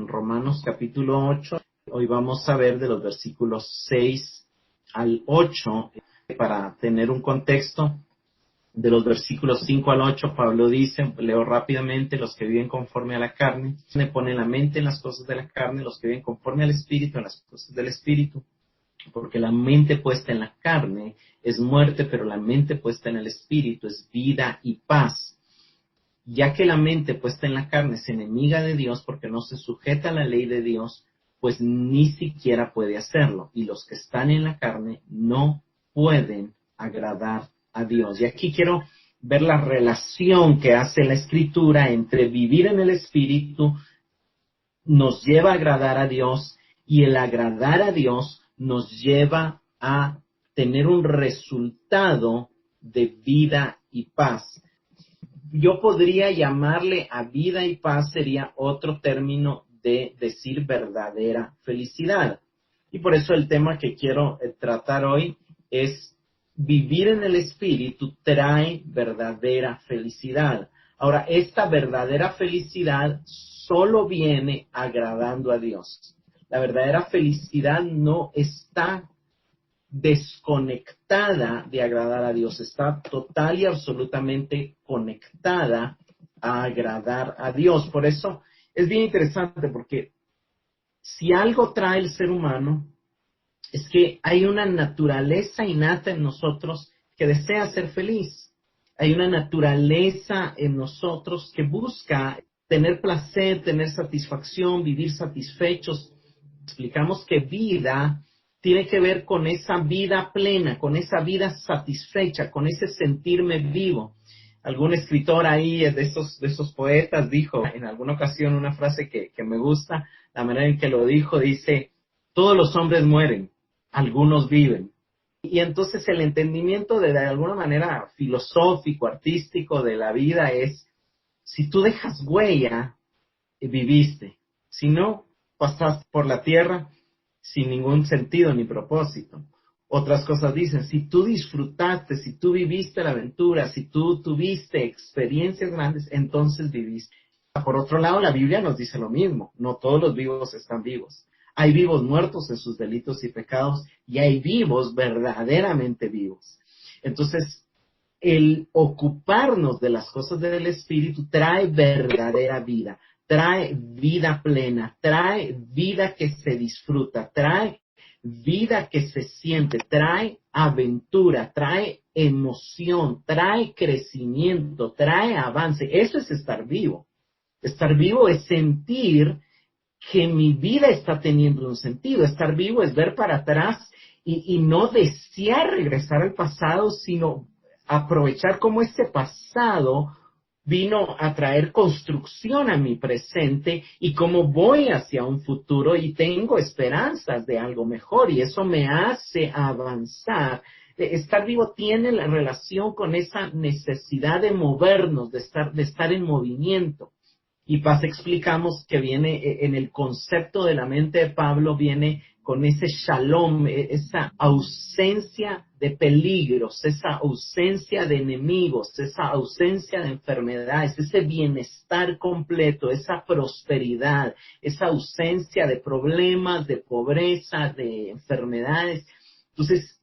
en Romanos capítulo 8. Hoy vamos a ver de los versículos 6 al 8. Para tener un contexto, de los versículos 5 al 8, Pablo dice, leo rápidamente: los que viven conforme a la carne, ponen la mente en las cosas de la carne; los que viven conforme al Espíritu, en las cosas del Espíritu. Porque la mente puesta en la carne es muerte, pero la mente puesta en el Espíritu es vida y paz. Ya que la mente puesta en la carne es enemiga de Dios porque no se sujeta a la ley de Dios, pues ni siquiera puede hacerlo. Y los que están en la carne no pueden agradar a Dios. Y aquí quiero ver la relación que hace la Escritura entre vivir en el Espíritu nos lleva a agradar a Dios, y el agradar a Dios nos lleva a tener un resultado de vida y paz. Yo podría llamarle a vida y paz, sería otro término de decir verdadera felicidad. Y por eso el tema que quiero tratar hoy es: vivir en el Espíritu trae verdadera felicidad. Ahora, esta verdadera felicidad solo viene agradando a Dios. La verdadera felicidad no está desconectada de agradar a Dios, está total y absolutamente conectada a agradar a Dios. Por eso es bien interesante, porque si algo trae el ser humano es que hay una naturaleza innata en nosotros que desea ser feliz. Hay una naturaleza en nosotros que busca tener placer, tener satisfacción, vivir satisfechos. Explicamos que vida tiene que ver con esa vida plena, con esa vida satisfecha, con ese sentirme vivo. Algún escritor ahí de esos poetas dijo en alguna ocasión una frase que me gusta, la manera en que lo dijo: dice, todos los hombres mueren, algunos viven. Y entonces el entendimiento de alguna manera filosófico, artístico de la vida es: si tú dejas huella, viviste. Si no, pasas por la tierra sin ningún sentido ni propósito. Otras cosas dicen: si tú disfrutaste, si tú viviste la aventura, si tú tuviste experiencias grandes, entonces viviste. Por otro lado, la Biblia nos dice lo mismo: no todos los vivos están vivos. Hay vivos muertos en sus delitos y pecados, y hay vivos verdaderamente vivos. Entonces, el ocuparnos de las cosas del Espíritu trae verdadera vida, trae vida plena, trae vida que se disfruta, trae vida que se siente, trae aventura, trae emoción, trae crecimiento, trae avance. Eso es estar vivo. Estar vivo es sentir que mi vida está teniendo un sentido. Estar vivo es ver para atrás y no desear regresar al pasado, sino aprovechar cómo este pasado vino a traer construcción a mi presente y cómo voy hacia un futuro y tengo esperanzas de algo mejor, y eso me hace avanzar. Estar vivo tiene la relación con esa necesidad de movernos, de estar en movimiento. Y paz, explicamos que viene en el concepto de la mente de Pablo, viene con ese shalom, esa ausencia de peligros, esa ausencia de enemigos, esa ausencia de enfermedades, ese bienestar completo, esa prosperidad, esa ausencia de problemas, de pobreza, de enfermedades. Entonces,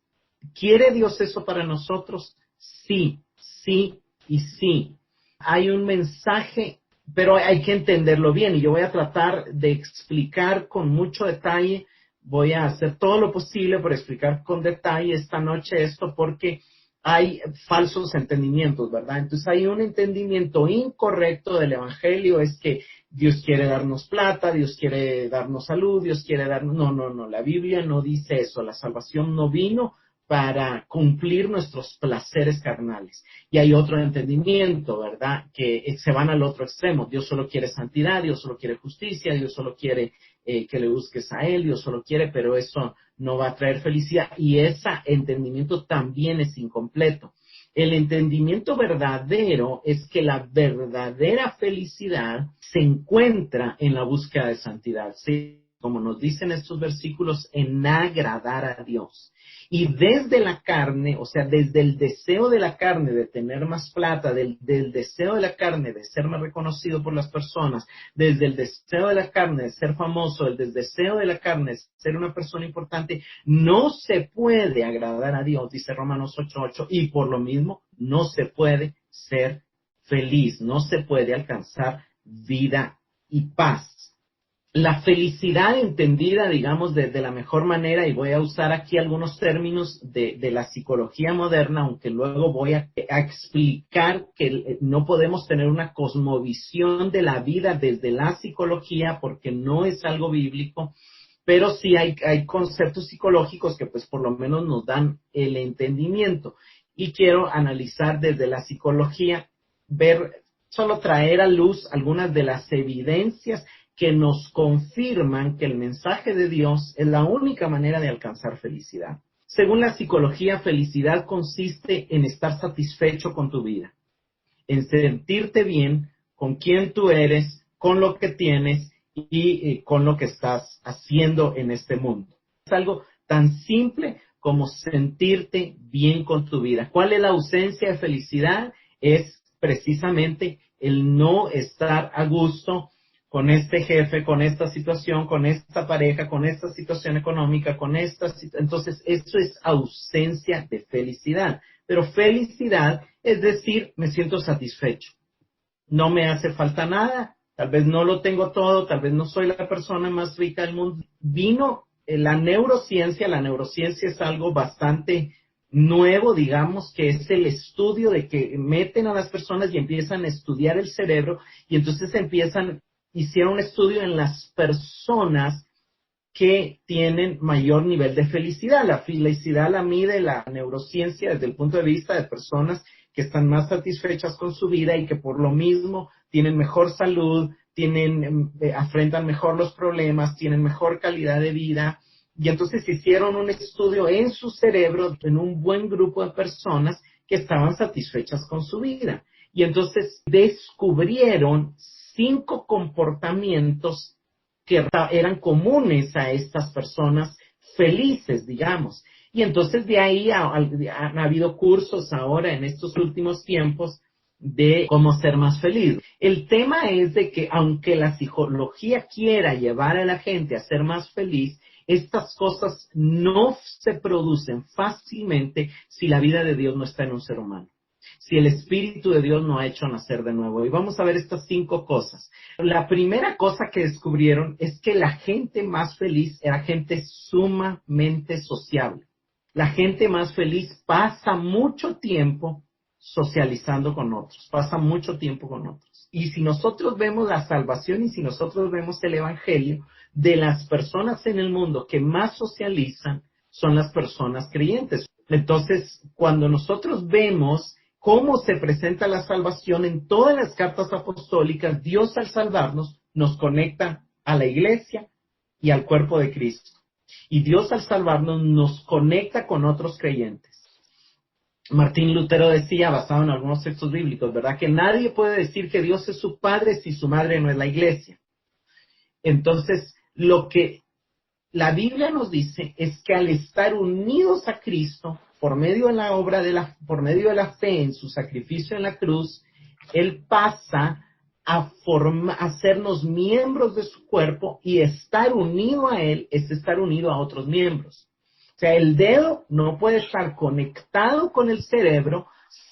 ¿quiere Dios eso para nosotros? Sí, sí y sí. Hay un mensaje, pero hay que entenderlo bien, y yo voy a tratar de explicar con mucho detalle. Voy a hacer todo lo posible por explicar con detalle esta noche esto, porque hay falsos entendimientos, ¿verdad? Entonces hay un entendimiento incorrecto del Evangelio, es que Dios quiere darnos plata, Dios quiere darnos salud, Dios quiere darnos... No, la Biblia no dice eso. La salvación no vino para cumplir nuestros placeres carnales. Y hay otro entendimiento, ¿verdad?, que se van al otro extremo. Dios solo quiere santidad, Dios solo quiere justicia, Dios solo quiere que le busques a Él, Dios solo quiere, pero eso no va a traer felicidad, y ese entendimiento también es incompleto. El entendimiento verdadero es que la verdadera felicidad se encuentra en la búsqueda de santidad, se como nos dicen estos versículos, en agradar a Dios. Y desde la carne, o sea, desde el deseo de la carne de tener más plata, del deseo de la carne de ser más reconocido por las personas, desde el deseo de la carne de ser famoso, el deseo de la carne de ser una persona importante, no se puede agradar a Dios, dice Romanos 8:8, y por lo mismo no se puede ser feliz, no se puede alcanzar vida y paz. La felicidad entendida, digamos, de la mejor manera, y voy a usar aquí algunos términos de la psicología moderna, aunque luego voy a explicar que no podemos tener una cosmovisión de la vida desde la psicología, porque no es algo bíblico, pero sí hay conceptos psicológicos que pues por lo menos nos dan el entendimiento. Y quiero analizar desde la psicología, solo traer a luz algunas de las evidencias que nos confirman que el mensaje de Dios es la única manera de alcanzar felicidad. Según la psicología, felicidad consiste en estar satisfecho con tu vida, en sentirte bien con quien tú eres, con lo que tienes y con lo que estás haciendo en este mundo. Es algo tan simple como sentirte bien con tu vida. ¿Cuál es la ausencia de felicidad? Es precisamente el no estar a gusto con este jefe, con esta situación, con esta pareja, con esta situación económica, entonces eso es ausencia de felicidad. Pero felicidad es decir, me siento satisfecho, no me hace falta nada, tal vez no lo tengo todo, tal vez no soy la persona más rica del mundo. Vino la neurociencia es algo bastante nuevo, digamos, que es el estudio de que meten a las personas y empiezan a estudiar el cerebro, y entonces hicieron un estudio en las personas que tienen mayor nivel de felicidad. La felicidad la mide la neurociencia desde el punto de vista de personas que están más satisfechas con su vida y que por lo mismo tienen mejor salud, afrentan mejor los problemas, tienen mejor calidad de vida. Y entonces hicieron un estudio en su cerebro, en un buen grupo de personas que estaban satisfechas con su vida. Y entonces descubrieron 5 comportamientos que eran comunes a estas personas felices, digamos. Y entonces de ahí han habido cursos ahora en estos últimos tiempos de cómo ser más feliz. El tema es de que aunque la psicología quiera llevar a la gente a ser más feliz, estas cosas no se producen fácilmente si la vida de Dios no está en un ser humano, si el Espíritu de Dios no ha hecho nacer de nuevo. Y vamos a ver estas 5 cosas. La primera cosa que descubrieron es que la gente más feliz era gente sumamente sociable. La gente más feliz pasa mucho tiempo socializando con otros, pasa mucho tiempo con otros. Y si nosotros vemos la salvación y si nosotros vemos el Evangelio, de las personas en el mundo que más socializan son las personas creyentes. Entonces, cuando nosotros vemos cómo se presenta la salvación en todas las cartas apostólicas, Dios al salvarnos nos conecta a la iglesia y al cuerpo de Cristo. Y Dios al salvarnos nos conecta con otros creyentes. Martín Lutero decía, basado en algunos textos bíblicos, ¿verdad? Que nadie puede decir que Dios es su padre si su madre no es la iglesia. Entonces, lo que la Biblia nos dice es que al estar unidos a Cristo, por medio de la obra por medio de la fe en su sacrificio en la cruz, Él pasa a hacernos miembros de su cuerpo, y estar unido a Él es estar unido a otros miembros. O sea, el dedo no puede estar conectado con el cerebro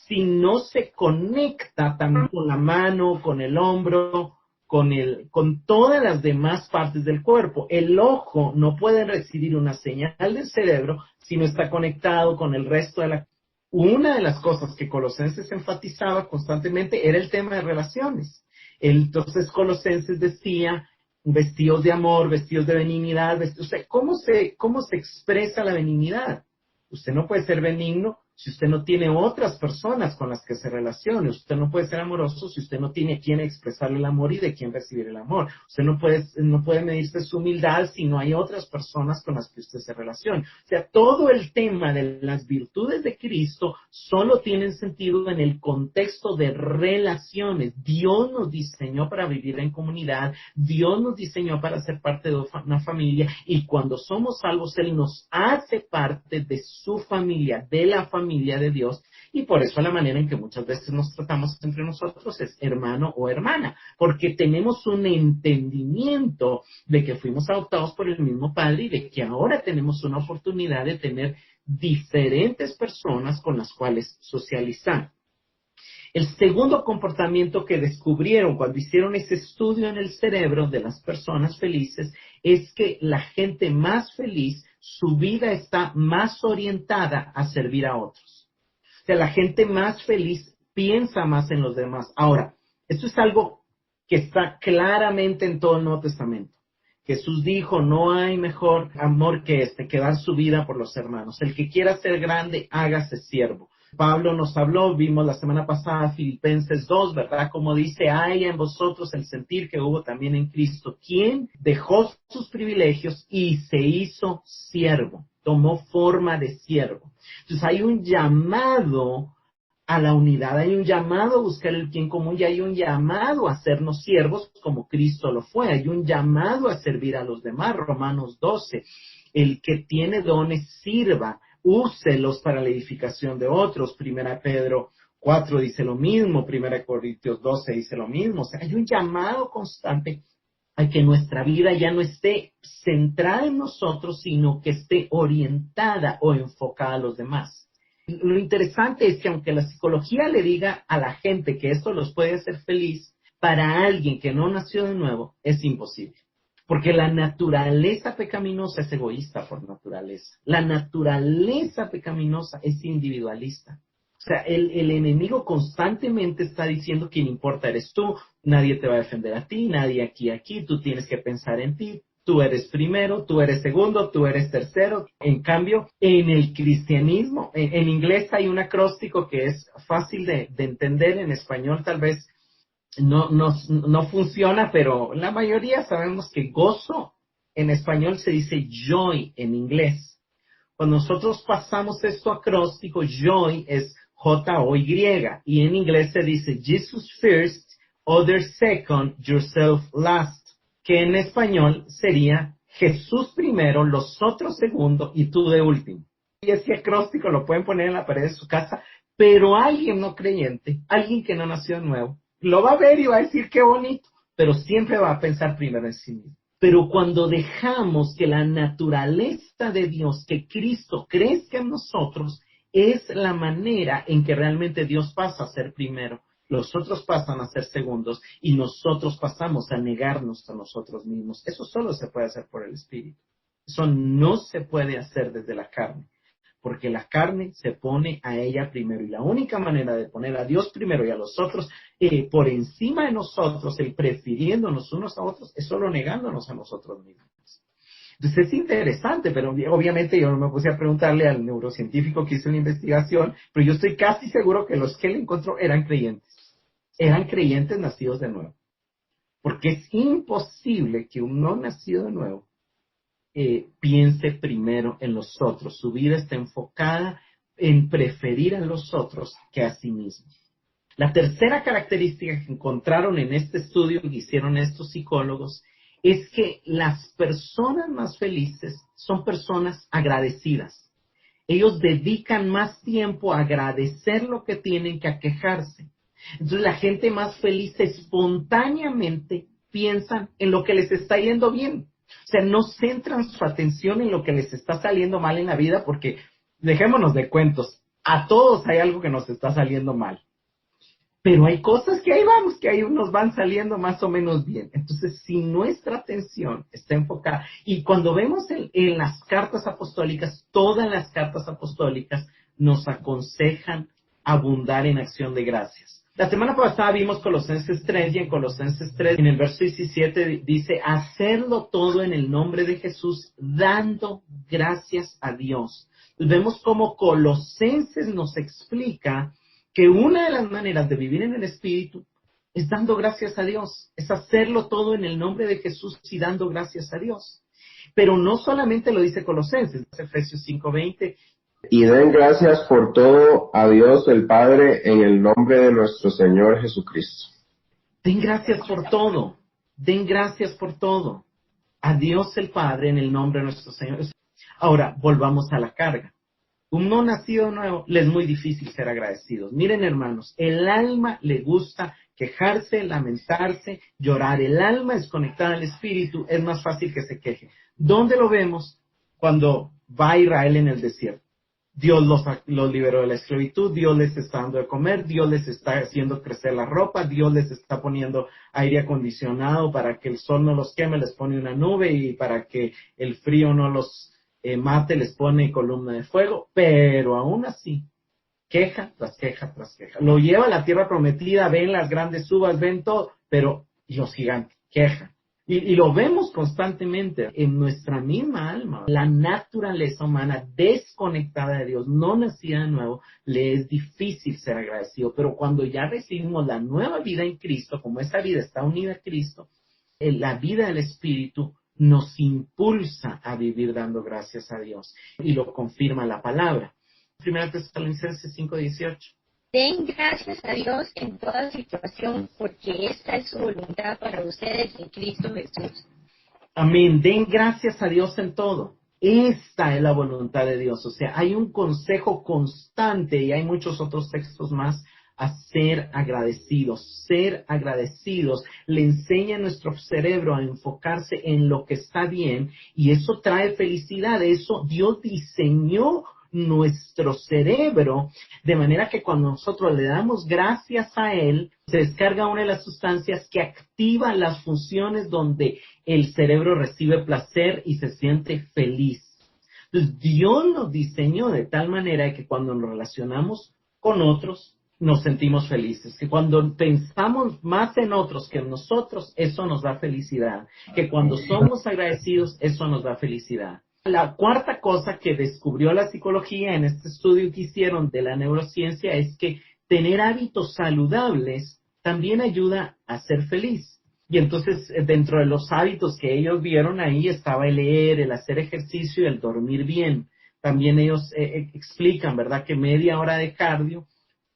si no se conecta también con la mano, con el hombro, con todas las demás partes del cuerpo. El ojo no puede recibir una señal del cerebro si no está conectado con el resto de la... Una de las cosas que Colosenses enfatizaba constantemente era el tema de relaciones. Entonces Colosenses decía, vestidos de amor, vestidos de benignidad, o sea, ¿cómo se expresa la benignidad? Usted no puede ser benigno si usted no tiene otras personas con las que se relacione. Usted no puede ser amoroso si usted no tiene a quién expresarle el amor y de quién recibir el amor. Usted no puede medirse su humildad si no hay otras personas con las que usted se relacione. O sea, todo el tema de las virtudes de Cristo solo tienen sentido en el contexto de relaciones. Dios nos diseñó para vivir en comunidad, Dios nos diseñó para ser parte de una familia, y cuando somos salvos, Él nos hace parte de su familia, de la familia de Dios, y por eso la manera en que muchas veces nos tratamos entre nosotros es hermano o hermana, porque tenemos un entendimiento de que fuimos adoptados por el mismo Padre y de que ahora tenemos una oportunidad de tener diferentes personas con las cuales socializar. El segundo comportamiento que descubrieron cuando hicieron ese estudio en el cerebro de las personas felices es que la gente más feliz, su vida está más orientada a servir a otros. O sea, la gente más feliz piensa más en los demás. Ahora, esto es algo que está claramente en todo el Nuevo Testamento. Jesús dijo, no hay mejor amor que este, que dar su vida por los hermanos. El que quiera ser grande, hágase siervo. Pablo nos habló, vimos la semana pasada Filipenses 2, ¿verdad? Como dice, haya en vosotros el sentir que hubo también en Cristo, quien dejó sus privilegios y se hizo siervo, tomó forma de siervo. Entonces hay un llamado a la unidad, hay un llamado a buscar el bien común y hay un llamado a hacernos siervos como Cristo lo fue, hay un llamado a servir a los demás, Romanos 12, el que tiene dones sirva, úselos para la edificación de otros. Primera Pedro 4 dice lo mismo, Primera Corintios 12 dice lo mismo. O sea, hay un llamado constante a que nuestra vida ya no esté centrada en nosotros, sino que esté orientada o enfocada a los demás. Lo interesante es que aunque la psicología le diga a la gente que esto los puede hacer feliz, para alguien que no nació de nuevo es imposible. Porque la naturaleza pecaminosa es egoísta por naturaleza. La naturaleza pecaminosa es individualista. O sea, el enemigo constantemente está diciendo quien importa eres tú, nadie te va a defender a ti, nadie aquí, tú tienes que pensar en ti, tú eres primero, tú eres segundo, tú eres tercero. En cambio, en el cristianismo, en inglés hay un acróstico que es fácil de entender, en español tal vez no funciona, pero la mayoría sabemos que gozo en español se dice joy en inglés. Cuando nosotros pasamos esto acróstico, joy es J-O-Y, y en inglés se dice Jesus first, others second, yourself last, que en español sería Jesús primero, los otros segundo y tú de último. Y ese acróstico lo pueden poner en la pared de su casa, pero alguien no creyente, alguien que no nació de nuevo, lo va a ver y va a decir qué bonito, pero siempre va a pensar primero en sí mismo. Pero cuando dejamos que la naturaleza de Dios, que Cristo crezca en nosotros, es la manera en que realmente Dios pasa a ser primero, los otros pasan a ser segundos y nosotros pasamos a negarnos a nosotros mismos. Eso solo se puede hacer por el Espíritu. Eso no se puede hacer desde la carne, porque la carne se pone a ella primero, y la única manera de poner a Dios primero y a los otros por encima de nosotros, el prefiriéndonos unos a otros, es solo negándonos a nosotros mismos. Entonces es interesante, pero obviamente yo no me puse a preguntarle al neurocientífico que hizo una investigación, pero yo estoy casi seguro que los que él encontró eran creyentes nacidos de nuevo, porque es imposible que un no nacido de nuevo piense primero en los otros. Su vida está enfocada en preferir a los otros que a sí mismo. La tercera característica que encontraron en este estudio que hicieron estos psicólogos es que las personas más felices son personas agradecidas. Ellos dedican más tiempo a agradecer lo que tienen que a quejarse. Entonces la gente más feliz espontáneamente piensan en lo que les está yendo bien. O sea, no centran su atención en lo que les está saliendo mal en la vida, porque dejémonos de cuentos, a todos hay algo que nos está saliendo mal. Pero hay cosas que ahí vamos, que ahí nos van saliendo más o menos bien. Entonces, si nuestra atención está enfocada, y cuando vemos en las cartas apostólicas, todas las cartas apostólicas nos aconsejan abundar en acción de gracias. La semana pasada vimos Colosenses 3, y en Colosenses 3, en el verso 17, dice, hacerlo todo en el nombre de Jesús, dando gracias a Dios. Vemos cómo Colosenses nos explica que una de las maneras de vivir en el Espíritu es dando gracias a Dios, es hacerlo todo en el nombre de Jesús y dando gracias a Dios. Pero no solamente lo dice Colosenses, Efesios 5:20. Y den gracias por todo a Dios el Padre en el nombre de nuestro Señor Jesucristo. Den gracias por todo, den gracias por todo. A Dios el Padre en el nombre de nuestro Señor. Ahora, volvamos a la carga. Un no nacido nuevo, le es muy difícil ser agradecidos. Miren, hermanos, el alma le gusta quejarse, lamentarse, llorar. El alma es conectada al espíritu, es más fácil que se queje. ¿Dónde lo vemos? Cuando va Israel en el desierto. Dios los liberó de la esclavitud, Dios les está dando de comer, Dios les está haciendo crecer la ropa, Dios les está poniendo aire acondicionado para que el sol no los queme, les pone una nube, y para que el frío no los mate, les pone columna de fuego, pero aún así, queja tras queja tras queja. Lo lleva a la tierra prometida, ven las grandes uvas, ven todo, pero los gigantes, queja. Y lo vemos constantemente en nuestra misma alma. La naturaleza humana desconectada de Dios, no nacida de nuevo, le es difícil ser agradecido. Pero cuando ya recibimos la nueva vida en Cristo, como esa vida está unida a Cristo, la vida del Espíritu nos impulsa a vivir dando gracias a Dios. Y lo confirma la palabra. 1 Tesalonicenses 5:18. Den gracias a Dios en toda situación, porque esta es su voluntad para ustedes en Cristo Jesús. Amén. Den gracias a Dios en todo. Esta es la voluntad de Dios. O sea, hay un consejo constante, y hay muchos otros textos más, a ser agradecidos. Ser agradecidos le enseña a nuestro cerebro a enfocarse en lo que está bien, y eso trae felicidad. Eso Dios diseñó nuestro cerebro, de manera que cuando nosotros le damos gracias a Él, se descarga una de las sustancias que activa las funciones donde el cerebro recibe placer y se siente feliz. Entonces, Dios nos diseñó de tal manera que cuando nos relacionamos con otros, nos sentimos felices. Que cuando pensamos más en otros que en nosotros, eso nos da felicidad. Que cuando somos agradecidos, eso nos da felicidad. La cuarta cosa que descubrió la psicología en este estudio que hicieron de la neurociencia es que tener hábitos saludables también ayuda a ser feliz. Y entonces, dentro de los hábitos que ellos vieron ahí estaba el leer, el hacer ejercicio y el dormir bien. También ellos explican, ¿verdad?, que media hora de cardio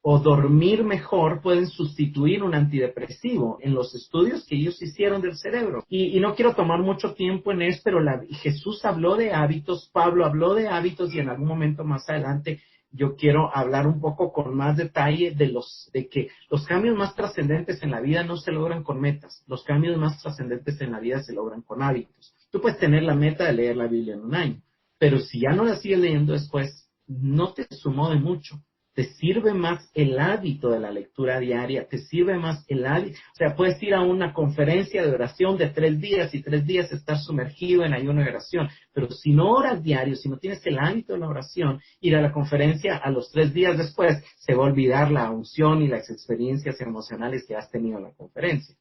o dormir mejor pueden sustituir un antidepresivo en los estudios que ellos hicieron del cerebro. Y no quiero tomar mucho tiempo en eso, pero Jesús habló de hábitos, Pablo habló de hábitos, y en algún momento más adelante yo quiero hablar un poco con más detalle de que los cambios más trascendentes en la vida no se logran con metas. Los cambios más trascendentes en la vida se logran con hábitos. Tú puedes tener la meta de leer la Biblia en un año, pero si ya no la sigues leyendo después, no te sumó de mucho. Te sirve más el hábito de la lectura diaria, te sirve más el hábito. O sea, puedes ir a una conferencia de oración de 3 días y 3 días estar sumergido en ayuno de oración, pero si no oras diario, si no tienes el hábito de la oración, ir a la conferencia a los 3 días después, se va a olvidar la unción y las experiencias emocionales que has tenido en la conferencia.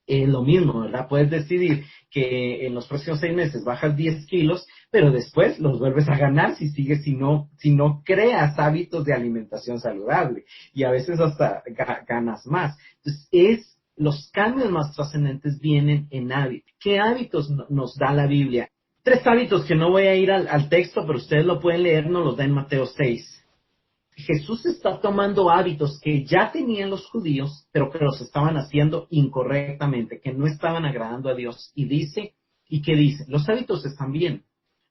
Es lo mismo, ¿verdad? Puedes decidir que en los próximos 6 meses bajas 10 kilos, pero después los vuelves a ganar si sigues, si no creas hábitos de alimentación saludable, y a veces hasta ganas más. Entonces, los cambios más trascendentes vienen en hábitos. ¿Qué hábitos nos da la Biblia? 3 hábitos que no voy a ir al texto, pero ustedes lo pueden leer, nos los da en Mateo 6. Jesús está tomando hábitos que ya tenían los judíos, pero que los estaban haciendo incorrectamente, que no estaban agradando a Dios. Y dice, ¿y qué dice? Los hábitos están bien.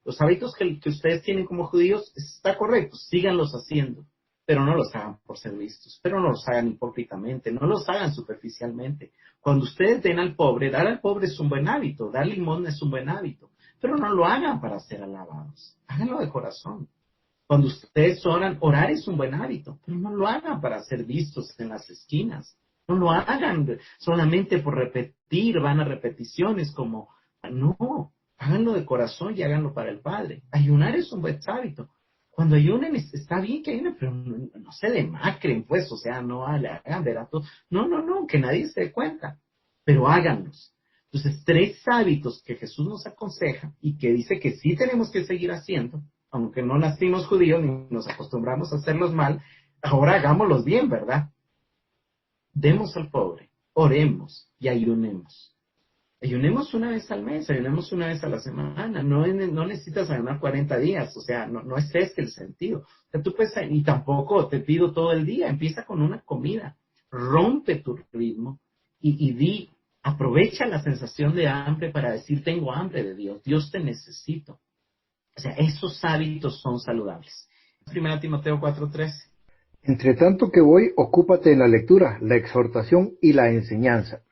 Los hábitos que ustedes tienen como judíos está correcto, síganlos haciendo, pero no los hagan por ser vistos, pero no los hagan hipócritamente, no los hagan superficialmente. Cuando ustedes den al pobre, dar al pobre es un buen hábito, dar limosna es un buen hábito, pero no lo hagan para ser alabados, háganlo de corazón. Cuando ustedes oran, orar es un buen hábito, pero no lo hagan para ser vistos en las esquinas. No lo hagan solamente por repetir, van a repeticiones como, no, háganlo de corazón y háganlo para el Padre. Ayunar es un buen hábito. Cuando ayunen, está bien que ayunen, pero no se demacren, pues, o sea, no le hagan ver a todos. No, que nadie se dé cuenta, pero háganlos. Entonces, 3 hábitos que Jesús nos aconseja y que dice que sí tenemos que seguir haciendo aunque no nacimos judíos ni nos acostumbramos a hacerlos mal, ahora hagámoslos bien, ¿verdad? Demos al pobre, oremos y ayunemos. Ayunemos una vez al mes, ayunemos una vez a la semana, no necesitas ayunar 40 días, o sea, no es este el sentido. O sea, tú puedes, y tampoco te pido todo el día, empieza con una comida, rompe tu ritmo y aprovecha la sensación de hambre para decir, tengo hambre de Dios, Dios te necesito. O sea, esos hábitos son saludables. 1 Timoteo 4:13. Entre tanto que voy, ocúpate en la lectura, la exhortación y la enseñanza.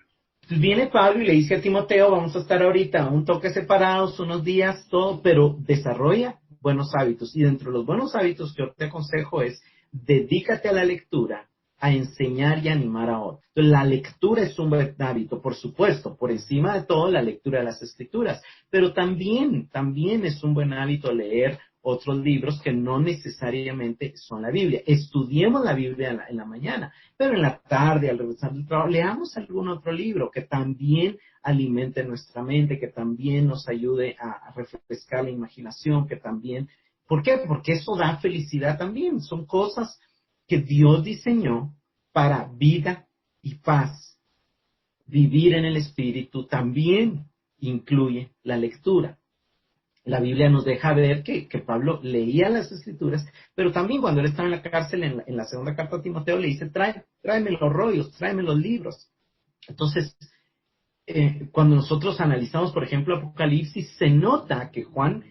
Entonces viene Pablo y le dice a Timoteo, vamos a estar ahorita un toque separados, unos días, todo, pero desarrolla buenos hábitos. Y dentro de los buenos hábitos que yo te aconsejo es, dedícate a la lectura, a enseñar y animar a otros. Entonces, la lectura es un buen hábito, por supuesto, por encima de todo la lectura de las escrituras, pero también es un buen hábito leer otros libros que no necesariamente son la Biblia. Estudiemos la Biblia en la mañana, pero en la tarde, al regresar del trabajo, leamos algún otro libro que también alimente nuestra mente, que también nos ayude a refrescar la imaginación, que también... ¿Por qué? Porque eso da felicidad también. Son cosas que Dios diseñó para vida y paz. Vivir en el Espíritu también incluye la lectura. La Biblia nos deja ver que Pablo leía las Escrituras, pero también cuando él estaba en la cárcel, en la segunda carta a Timoteo, le dice, tráeme los rollos, tráeme los libros. Entonces, cuando nosotros analizamos, por ejemplo, Apocalipsis, se nota que Juan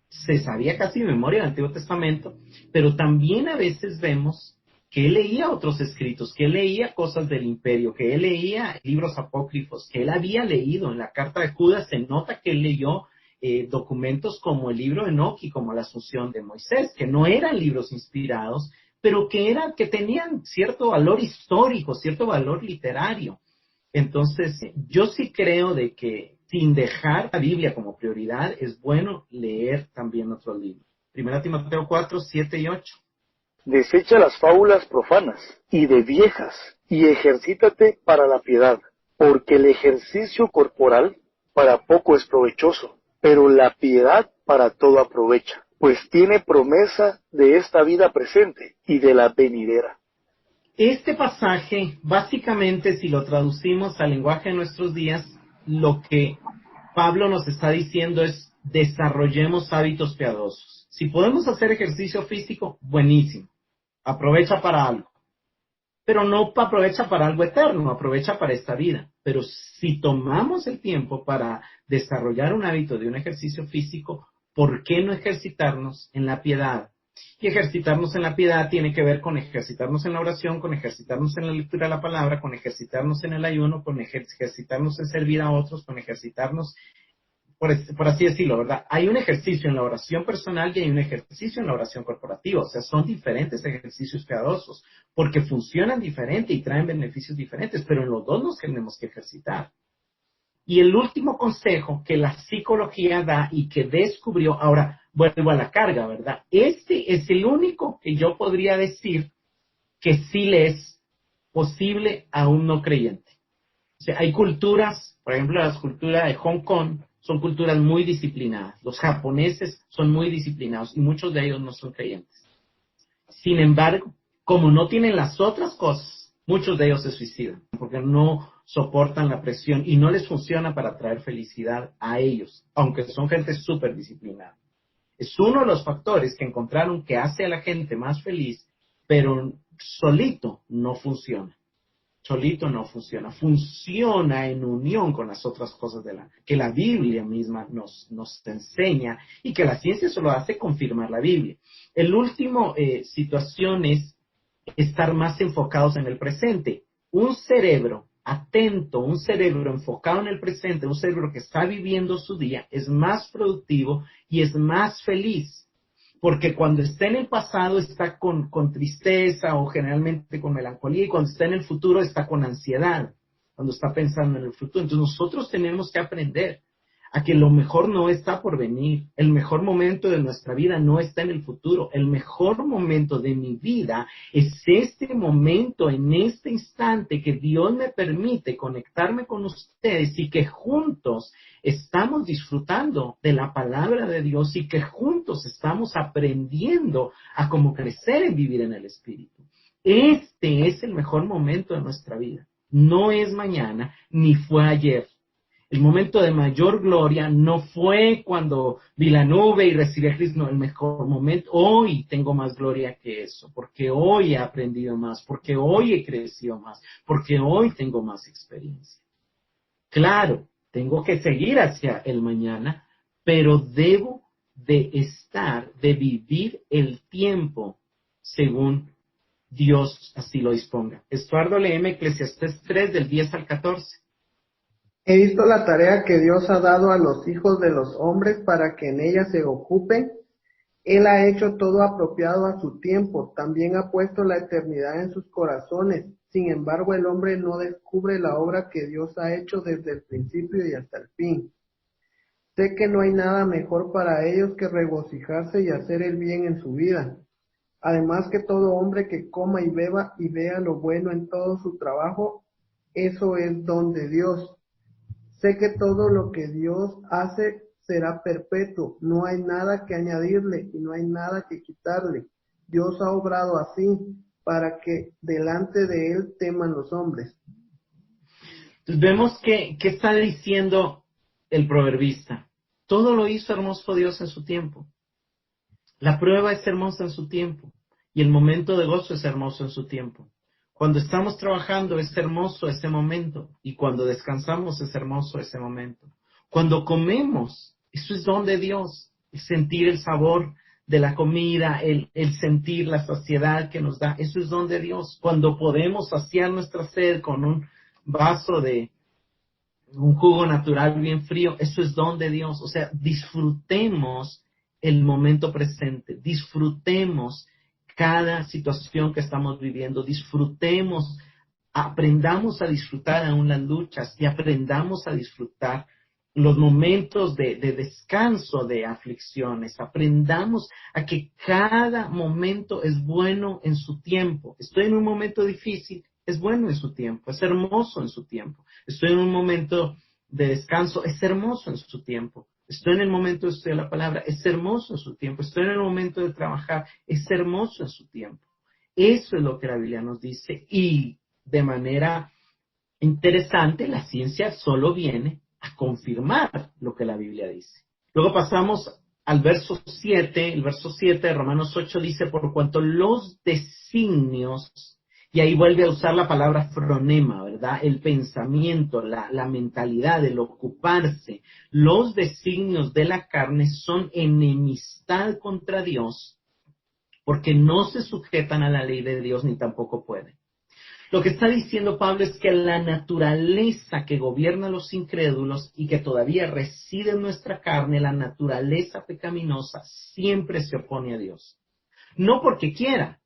se sabía casi de memoria el Antiguo Testamento, pero también a veces vemos que él leía otros escritos, que él leía cosas del imperio, que él leía libros apócrifos, que él había leído. En la carta de Judas se nota que él leyó documentos como el libro de Enoc y como la Asunción de Moisés, que no eran libros inspirados, pero que tenían cierto valor histórico, cierto valor literario. Entonces, yo sí creo de que sin dejar la Biblia como prioridad, es bueno leer también otros libros. 1 Timoteo 4:7-8. Desecha las fábulas profanas y de viejas, y ejercítate para la piedad, porque el ejercicio corporal para poco es provechoso, pero la piedad para todo aprovecha, pues tiene promesa de esta vida presente y de la venidera. Este pasaje, básicamente, si lo traducimos al lenguaje de nuestros días, lo que Pablo nos está diciendo es, desarrollemos hábitos piadosos. Si podemos hacer ejercicio físico, buenísimo. Aprovecha para algo. Pero no aprovecha para algo eterno, aprovecha para esta vida. Pero si tomamos el tiempo para desarrollar un hábito de un ejercicio físico, ¿por qué no ejercitarnos en la piedad? Y ejercitarnos en la piedad tiene que ver con ejercitarnos en la oración, con ejercitarnos en la lectura de la palabra, con ejercitarnos en el ayuno, con ejercitarnos en servir a otros, con ejercitarnos, por así decirlo, ¿verdad? Hay un ejercicio en la oración personal y hay un ejercicio en la oración corporativa. O sea, son diferentes ejercicios piadosos porque funcionan diferente y traen beneficios diferentes, pero en los dos nos tenemos que ejercitar. Y el último consejo que la psicología da y que descubrió, ahora vuelvo a la carga, ¿verdad? Este es el único que yo podría decir que sí le es posible a un no creyente. O sea, hay culturas, por ejemplo, la cultura de Hong Kong, son culturas muy disciplinadas. Los japoneses son muy disciplinados y muchos de ellos no son creyentes. Sin embargo, como no tienen las otras cosas, muchos de ellos se suicidan porque no soportan la presión y no les funciona para traer felicidad a ellos, aunque son gente súper disciplinada. Es uno de los factores que encontraron que hace a la gente más feliz, pero solito no funciona. Solito no funciona. Funciona en unión con las otras cosas que la Biblia misma nos enseña y que la ciencia solo hace confirmar la Biblia. El último situación es estar más enfocados en el presente. Un cerebro atento, un cerebro enfocado en el presente, un cerebro que está viviendo su día, es más productivo y es más feliz. Porque cuando está en el pasado está con tristeza o generalmente con melancolía, y cuando está en el futuro está con ansiedad, cuando está pensando en el futuro. Entonces nosotros tenemos que aprender a que lo mejor no está por venir. El mejor momento de nuestra vida no está en el futuro. El mejor momento de mi vida es este momento, en este instante que Dios me permite conectarme con ustedes y que juntos estamos disfrutando de la palabra de Dios y que juntos estamos aprendiendo a cómo crecer y vivir en el Espíritu. Este es el mejor momento de nuestra vida. No es mañana, ni fue ayer. El momento de mayor gloria no fue cuando vi la nube y recibí a Cristo, no, el mejor momento, hoy tengo más gloria que eso, porque hoy he aprendido más, porque hoy he crecido más, porque hoy tengo más experiencia. Claro, tengo que seguir hacia el mañana, pero debo de vivir el tiempo según Dios así lo disponga. Estuardo, léeme Eclesiastés 3 del 10 al 14. He visto la tarea que Dios ha dado a los hijos de los hombres para que en ella se ocupen. Él ha hecho todo apropiado a su tiempo. También ha puesto la eternidad en sus corazones. Sin embargo, el hombre no descubre la obra que Dios ha hecho desde el principio y hasta el fin. Sé que no hay nada mejor para ellos que regocijarse y hacer el bien en su vida. Además que todo hombre que coma y beba y vea lo bueno en todo su trabajo, eso es don de Dios. Sé que todo lo que Dios hace será perpetuo, no hay nada que añadirle y no hay nada que quitarle. Dios ha obrado así para que delante de Él teman los hombres. Entonces vemos que está diciendo el proverbista. Todo lo hizo hermoso Dios en su tiempo. La prueba es hermosa en su tiempo y el momento de gozo es hermoso en su tiempo. Cuando estamos trabajando es hermoso ese momento y cuando descansamos es hermoso ese momento. Cuando comemos, eso es don de Dios, el sentir el sabor de la comida, el sentir la saciedad que nos da, eso es don de Dios. Cuando podemos saciar nuestra sed con un vaso de un jugo natural bien frío, eso es don de Dios. O sea, disfrutemos el momento presente, disfrutemos cada situación que estamos viviendo, disfrutemos, aprendamos a disfrutar aún las luchas y aprendamos a disfrutar los momentos de descanso, de aflicciones, aprendamos a que cada momento es bueno en su tiempo. Estoy en un momento difícil, es bueno en su tiempo, es hermoso en su tiempo. Estoy en un momento de descanso, es hermoso en su tiempo. Estoy en el momento de estudiar la palabra, es hermoso en su tiempo. Estoy en el momento de trabajar, es hermoso en su tiempo. Eso es lo que la Biblia nos dice y de manera interesante la ciencia solo viene a confirmar lo que la Biblia dice. Luego pasamos al verso 7, el verso 7 de Romanos 8 dice, por cuanto los designios, y ahí vuelve a usar la palabra fronema, ¿verdad? El pensamiento, la mentalidad, el ocuparse. Los designios de la carne son enemistad contra Dios, porque no se sujetan a la ley de Dios ni tampoco pueden. Lo que está diciendo Pablo es que la naturaleza que gobierna a los incrédulos y que todavía reside en nuestra carne, la naturaleza pecaminosa, siempre se opone a Dios. No porque quiera,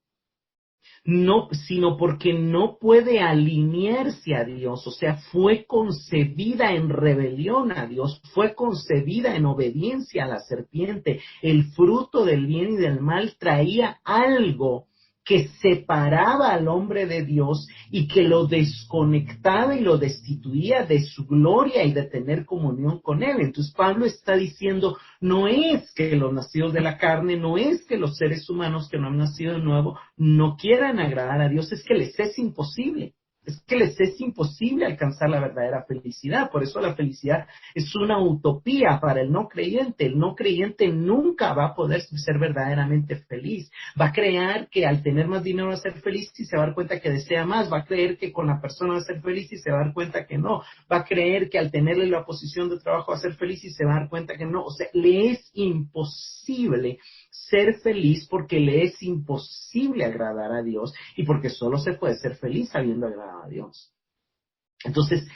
no, sino porque no puede alinearse a Dios, o sea, fue concebida en rebelión a Dios, fue concebida en obediencia a la serpiente. El fruto del bien y del mal traía algo que separaba al hombre de Dios y que lo desconectaba y lo destituía de su gloria y de tener comunión con Él. Entonces Pablo está diciendo, no es que los nacidos de la carne, no es que los seres humanos que no han nacido de nuevo no quieran agradar a Dios, es que les es imposible. Es que les es imposible alcanzar la verdadera felicidad. Por eso la felicidad es una utopía para el no creyente. El no creyente nunca va a poder ser verdaderamente feliz. Va a creer que al tener más dinero va a ser feliz y se va a dar cuenta que desea más. Va a creer que con la persona va a ser feliz y se va a dar cuenta que no. Va a creer que al tenerle la posición de trabajo va a ser feliz y se va a dar cuenta que no. O sea, le es imposible ser feliz porque le es imposible agradar a Dios y porque solo se puede ser feliz sabiendo agradar a Dios. Entonces,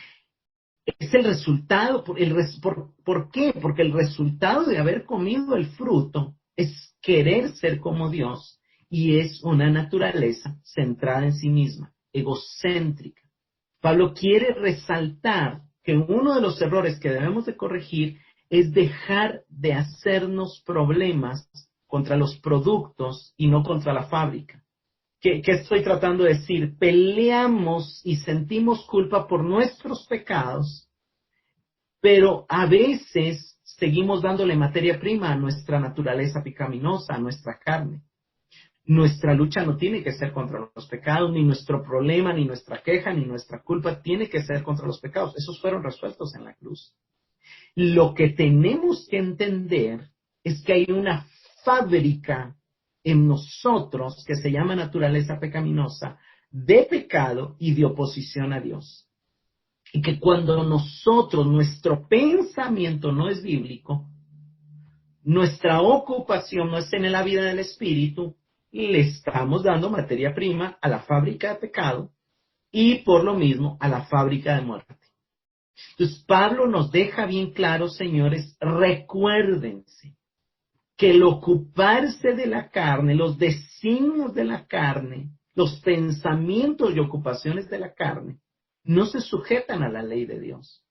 es el resultado, ¿por qué? Porque el resultado de haber comido el fruto es querer ser como Dios y es una naturaleza centrada en sí misma, egocéntrica. Pablo quiere resaltar que uno de los errores que debemos de corregir es dejar de hacernos problemas contra los productos y no contra la fábrica. ¿Qué estoy tratando de decir? Peleamos y sentimos culpa por nuestros pecados, pero a veces seguimos dándole materia prima a nuestra naturaleza pecaminosa, a nuestra carne. Nuestra lucha no tiene que ser contra los pecados, ni nuestro problema, ni nuestra queja, ni nuestra culpa tiene que ser contra los pecados. Esos fueron resueltos en la cruz. Lo que tenemos que entender es que hay una fábrica en nosotros que se llama naturaleza pecaminosa, de pecado y de oposición a Dios. Y que cuando nuestro pensamiento no es bíblico, nuestra ocupación no es en la vida del Espíritu, le estamos dando materia prima a la fábrica de pecado y por lo mismo a la fábrica de muerte. Entonces Pablo nos deja bien claro, señores, recuérdense que el ocuparse de la carne, los designios de la carne, los pensamientos y ocupaciones de la carne, no se sujetan a la ley de Dios,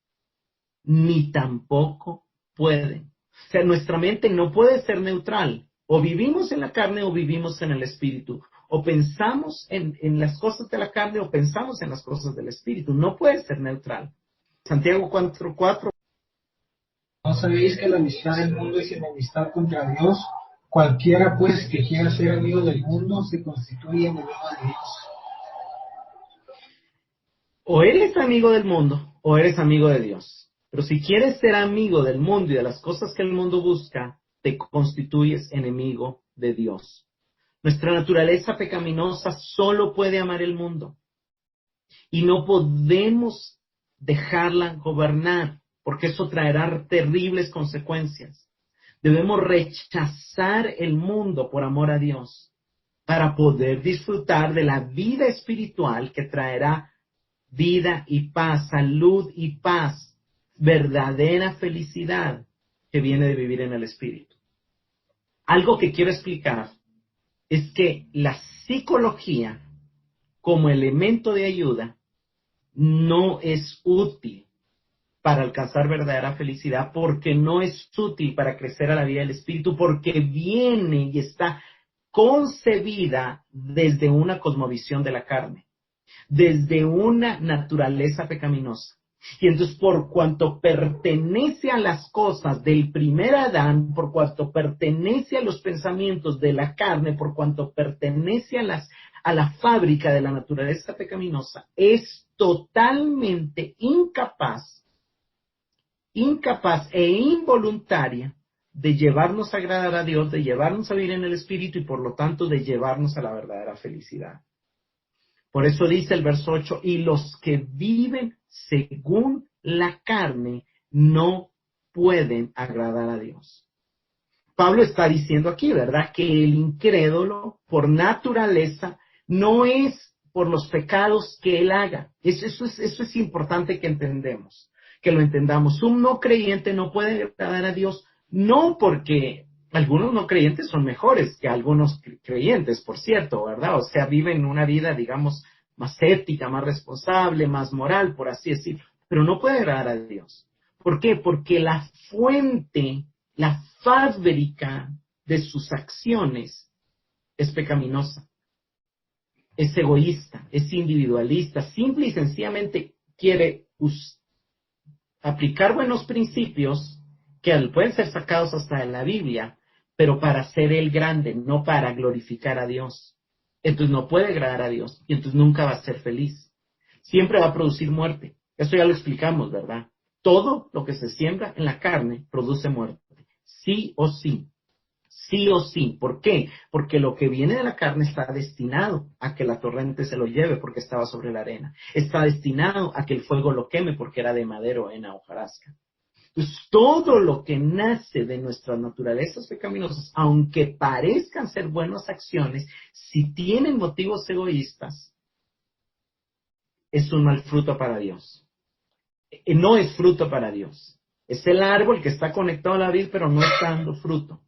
ni tampoco pueden. O sea, nuestra mente no puede ser neutral. O vivimos en la carne o vivimos en el espíritu. O pensamos en las cosas de la carne o pensamos en las cosas del espíritu. No puede ser neutral. Santiago 4:4. ¿No sabéis que la amistad del mundo es enemistad contra Dios? Cualquiera pues que quiera ser amigo del mundo se constituye enemigo de Dios. O eres amigo del mundo o eres amigo de Dios. Pero si quieres ser amigo del mundo y de las cosas que el mundo busca, te constituyes enemigo de Dios. Nuestra naturaleza pecaminosa solo puede amar el mundo. Y no podemos dejarla gobernar, porque eso traerá terribles consecuencias. Debemos rechazar el mundo por amor a Dios, para poder disfrutar de la vida espiritual que traerá vida y paz, salud y paz, verdadera felicidad que viene de vivir en el Espíritu. Algo que quiero explicar es que la psicología, como elemento de ayuda, no es útil para alcanzar verdadera felicidad, porque no es útil para crecer a la vida del Espíritu, porque viene y está concebida desde una cosmovisión de la carne, desde una naturaleza pecaminosa. Y entonces, por cuanto pertenece a las cosas del primer Adán, por cuanto pertenece a los pensamientos de la carne, por cuanto pertenece a la fábrica de la naturaleza pecaminosa, es totalmente incapaz e involuntaria de llevarnos a agradar a Dios, de llevarnos a vivir en el Espíritu y por lo tanto de llevarnos a la verdadera felicidad. Por eso dice el verso 8, y los que viven según la carne no pueden agradar a Dios. Pablo está diciendo aquí, ¿verdad?, que el incrédulo por naturaleza no es por los pecados que él haga. Eso es importante que lo entendamos. Un no creyente no puede agradar a Dios, no porque algunos no creyentes son mejores que algunos creyentes, por cierto, ¿verdad? O sea, viven una vida, digamos, más ética, más responsable, más moral, por así decirlo. Pero no puede agradar a Dios. ¿Por qué? Porque la fuente, la fábrica de sus acciones es pecaminosa, es egoísta, es individualista, simple y sencillamente quiere aplicar buenos principios que pueden ser sacados hasta de la Biblia, pero para ser Él grande, no para glorificar a Dios. Entonces no puede agradar a Dios y entonces nunca va a ser feliz. Siempre va a producir muerte. Eso ya lo explicamos, ¿verdad? Todo lo que se siembra en la carne produce muerte. Sí o sí. Sí o sí. ¿Por qué? Porque lo que viene de la carne está destinado a que la torrente se lo lleve porque estaba sobre la arena. Está destinado a que el fuego lo queme porque era de madero en la hojarasca. Entonces, todo lo que nace de nuestras naturalezas pecaminosas, aunque parezcan ser buenas acciones, si tienen motivos egoístas, es un mal fruto para Dios. No es fruto para Dios. Es el árbol que está conectado a la vid, pero no está dando fruto.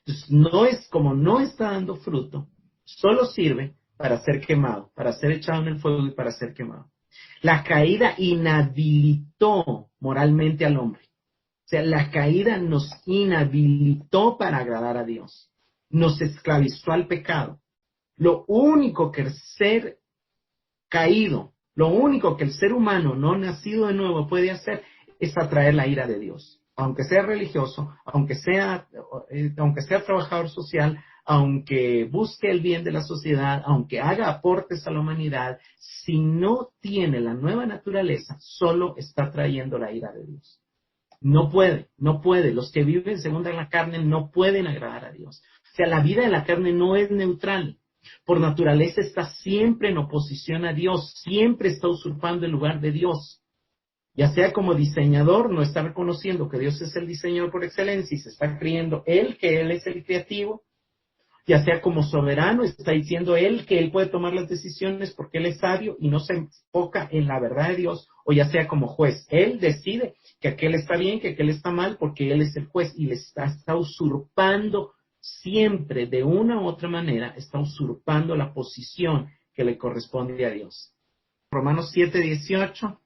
Entonces, no está dando fruto, solo sirve para ser quemado, para ser echado en el fuego y para ser quemado. La caída inhabilitó moralmente al hombre. sea, la caída nos inhabilitó para agradar a Dios. Nos esclavizó al pecado. Lo único que el ser caído, lo único que el ser humano no nacido de nuevo puede hacer es atraer la ira de Dios. Aunque sea religioso, aunque sea trabajador social, aunque busque el bien de la sociedad, aunque haga aportes a la humanidad, si no tiene la nueva naturaleza, solo está trayendo la ira de Dios. No puede. Los que viven según la carne no pueden agradar a Dios. O sea, la vida de la carne no es neutral. Por naturaleza está siempre en oposición a Dios, siempre está usurpando el lugar de Dios. Ya sea como diseñador, no está reconociendo que Dios es el diseñador por excelencia y se está creyendo Él, que Él es el creativo. Ya sea como soberano, está diciendo Él que Él puede tomar las decisiones porque Él es sabio y no se enfoca en la verdad de Dios. O ya sea como juez, Él decide que aquel está bien, que aquel está mal porque Él es el juez y le está usurpando siempre, de una u otra manera, está usurpando la posición que le corresponde a Dios. Romanos 7:18.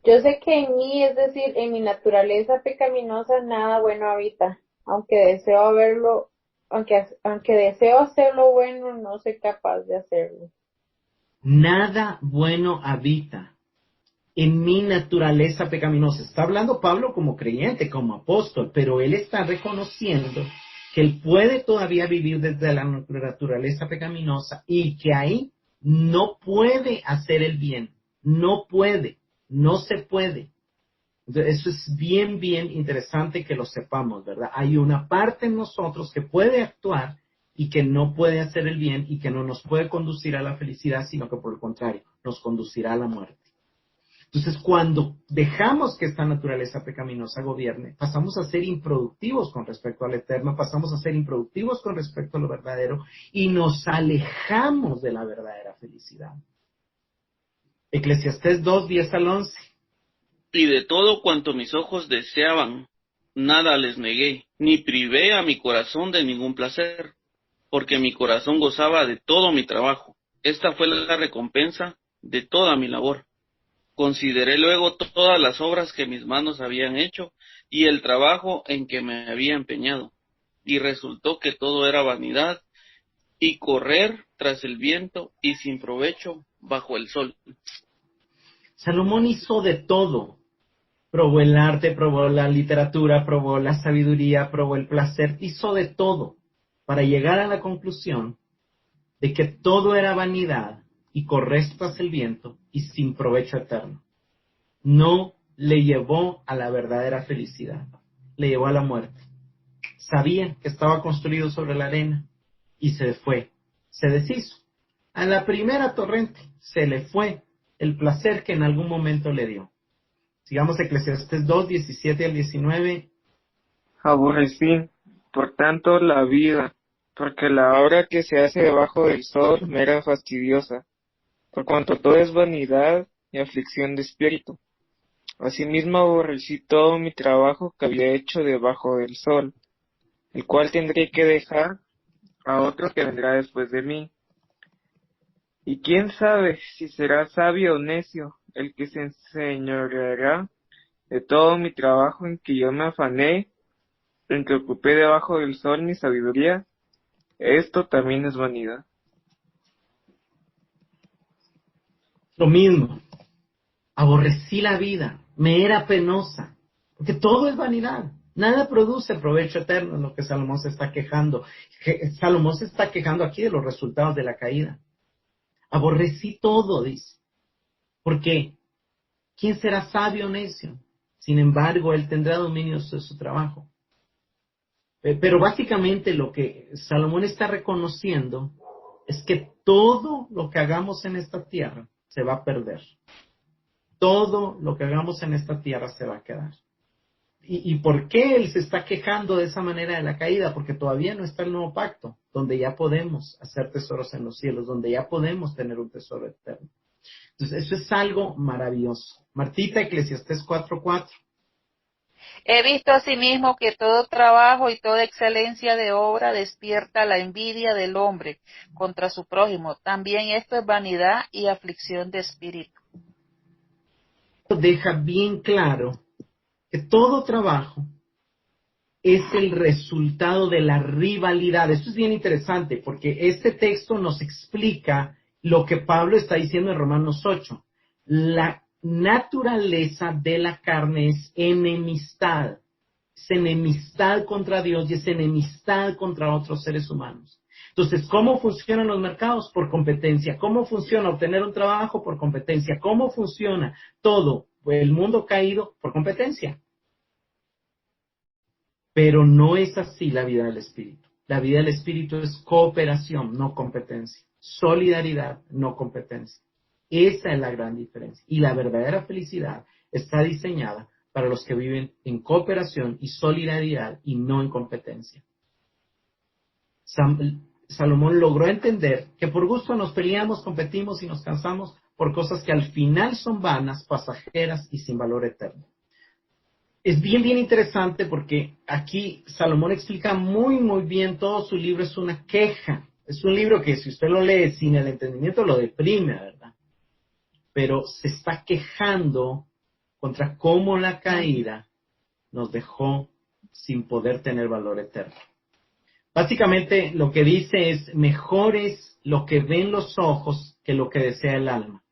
Yo sé que en mí, es decir, en mi naturaleza pecaminosa, nada bueno habita, aunque deseo hacer lo bueno, no soy capaz de hacerlo. Nada bueno habita en mi naturaleza pecaminosa. Está hablando Pablo como creyente, como apóstol, pero él está reconociendo que él puede todavía vivir desde la naturaleza pecaminosa y que ahí no puede hacer el bien. No puede, no se puede. Entonces, eso es bien, bien interesante que lo sepamos, ¿verdad? Hay una parte en nosotros que puede actuar y que no puede hacer el bien y que no nos puede conducir a la felicidad, sino que por el contrario, nos conducirá a la muerte. Entonces, cuando dejamos que esta naturaleza pecaminosa gobierne, pasamos a ser improductivos con respecto al eterno, pasamos a ser improductivos con respecto a lo verdadero y nos alejamos de la verdadera felicidad. Eclesiastés 2:10-11. Y de todo cuanto mis ojos deseaban, nada les negué, ni privé a mi corazón de ningún placer, porque mi corazón gozaba de todo mi trabajo. Esta fue la recompensa de toda mi labor. Consideré luego todas las obras que mis manos habían hecho y el trabajo en que me había empeñado. Y resultó que todo era vanidad y correr tras el viento y sin provecho bajo el sol. Salomón hizo de todo. Probó el arte, probó la literatura, probó la sabiduría, probó el placer. Hizo de todo para llegar a la conclusión de que todo era vanidad y correr tras el viento y sin provecho eterno. No le llevó a la verdadera felicidad, le llevó a la muerte. Sabía que estaba construido sobre la arena y se fue, se deshizo. A la primera torrente se le fue el placer que en algún momento le dio. Sigamos Eclesiastés 2:17-19. Aborrecí, por tanto, la vida, porque la obra que se hace debajo del sol me era fastidiosa, por cuanto todo es vanidad y aflicción de espíritu. Asimismo aborrecí todo mi trabajo que había hecho debajo del sol, el cual tendré que dejar a otro que vendrá después de mí. Y quién sabe si será sabio o necio el que se enseñoreará de todo mi trabajo en que yo me afané, en que ocupé debajo del sol mi sabiduría. Esto también es vanidad. Lo mismo, aborrecí la vida, me era penosa, porque todo es vanidad. Nada produce provecho eterno, en lo que Salomón se está quejando. Salomón se está quejando aquí de los resultados de la caída. Aborrecí todo, dice. Porque ¿quién será sabio o necio? Sin embargo, él tendrá dominio sobre su trabajo. Pero básicamente lo que Salomón está reconociendo es que todo lo que hagamos en esta tierra se va a perder. Todo lo que hagamos en esta tierra se va a quedar. ¿Y por qué él se está quejando de esa manera de la caída? Porque todavía no está el nuevo pacto, donde ya podemos hacer tesoros en los cielos, donde ya podemos tener un tesoro eterno. Entonces, eso es algo maravilloso. Martita, Eclesiastés 4:4. He visto asimismo que todo trabajo y toda excelencia de obra despierta la envidia del hombre contra su prójimo. También esto es vanidad y aflicción de espíritu. Deja bien claro que todo trabajo es el resultado de la rivalidad. Esto es bien interesante porque este texto nos explica lo que Pablo está diciendo en Romanos 8. La naturaleza de la carne es enemistad. Es enemistad contra Dios y es enemistad contra otros seres humanos. Entonces, ¿cómo funcionan los mercados? Por competencia. ¿Cómo funciona obtener un trabajo? Por competencia. ¿Cómo funciona todo el mundo caído? Por competencia. Pero no es así la vida del Espíritu. La vida del Espíritu es cooperación, no competencia. Solidaridad, no competencia. Esa es la gran diferencia. Y la verdadera felicidad está diseñada para los que viven en cooperación y solidaridad y no en competencia. Salomón logró entender que por gusto nos peleamos, competimos y nos cansamos por cosas que al final son vanas, pasajeras y sin valor eterno. Es bien interesante porque aquí Salomón explica muy bien, todo su libro es una queja. Es un libro que si usted lo lee sin el entendimiento lo deprime, ¿verdad? Pero se está quejando contra cómo la caída nos dejó sin poder tener valor eterno. Básicamente lo que dice es, mejor es lo que ven los ojos que lo que desea el alma.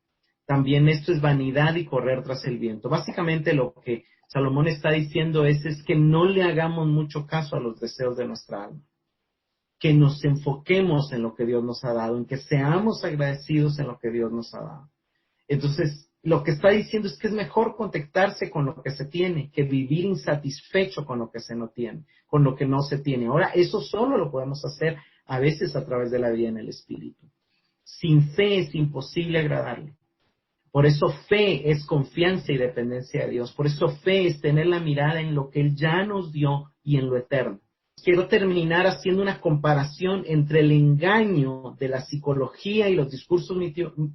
También esto es vanidad y correr tras el viento. Básicamente lo que Salomón está diciendo es que no le hagamos mucho caso a los deseos de nuestra alma. Que nos enfoquemos en lo que Dios nos ha dado, en que seamos agradecidos en lo que Dios nos ha dado. Entonces, lo que está diciendo es que es mejor contentarse con lo que se tiene que vivir insatisfecho con lo que se no tiene, con lo que no se tiene. Ahora, eso solo lo podemos hacer a veces a través de la vida en el Espíritu. Sin fe es imposible agradarle. Por eso fe es confianza y dependencia de Dios. Por eso fe es tener la mirada en lo que Él ya nos dio y en lo eterno. Quiero terminar haciendo una comparación entre el engaño de la psicología y los discursos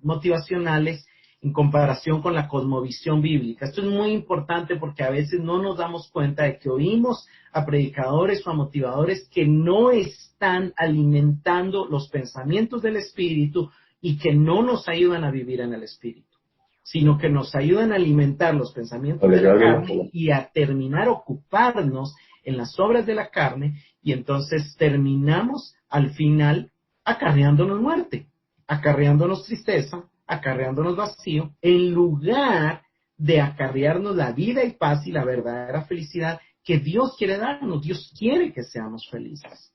motivacionales en comparación con la cosmovisión bíblica. Esto es muy importante porque a veces no nos damos cuenta de que oímos a predicadores o a motivadores que no están alimentando los pensamientos del Espíritu y que no nos ayudan a vivir en el Espíritu, sino que nos ayudan a alimentar los pensamientos de la carne y a terminar ocuparnos en las obras de la carne, y entonces terminamos al final acarreándonos muerte, acarreándonos tristeza, acarreándonos vacío, en lugar de acarrearnos la vida y paz y la verdadera felicidad que Dios quiere darnos. Dios quiere que seamos felices.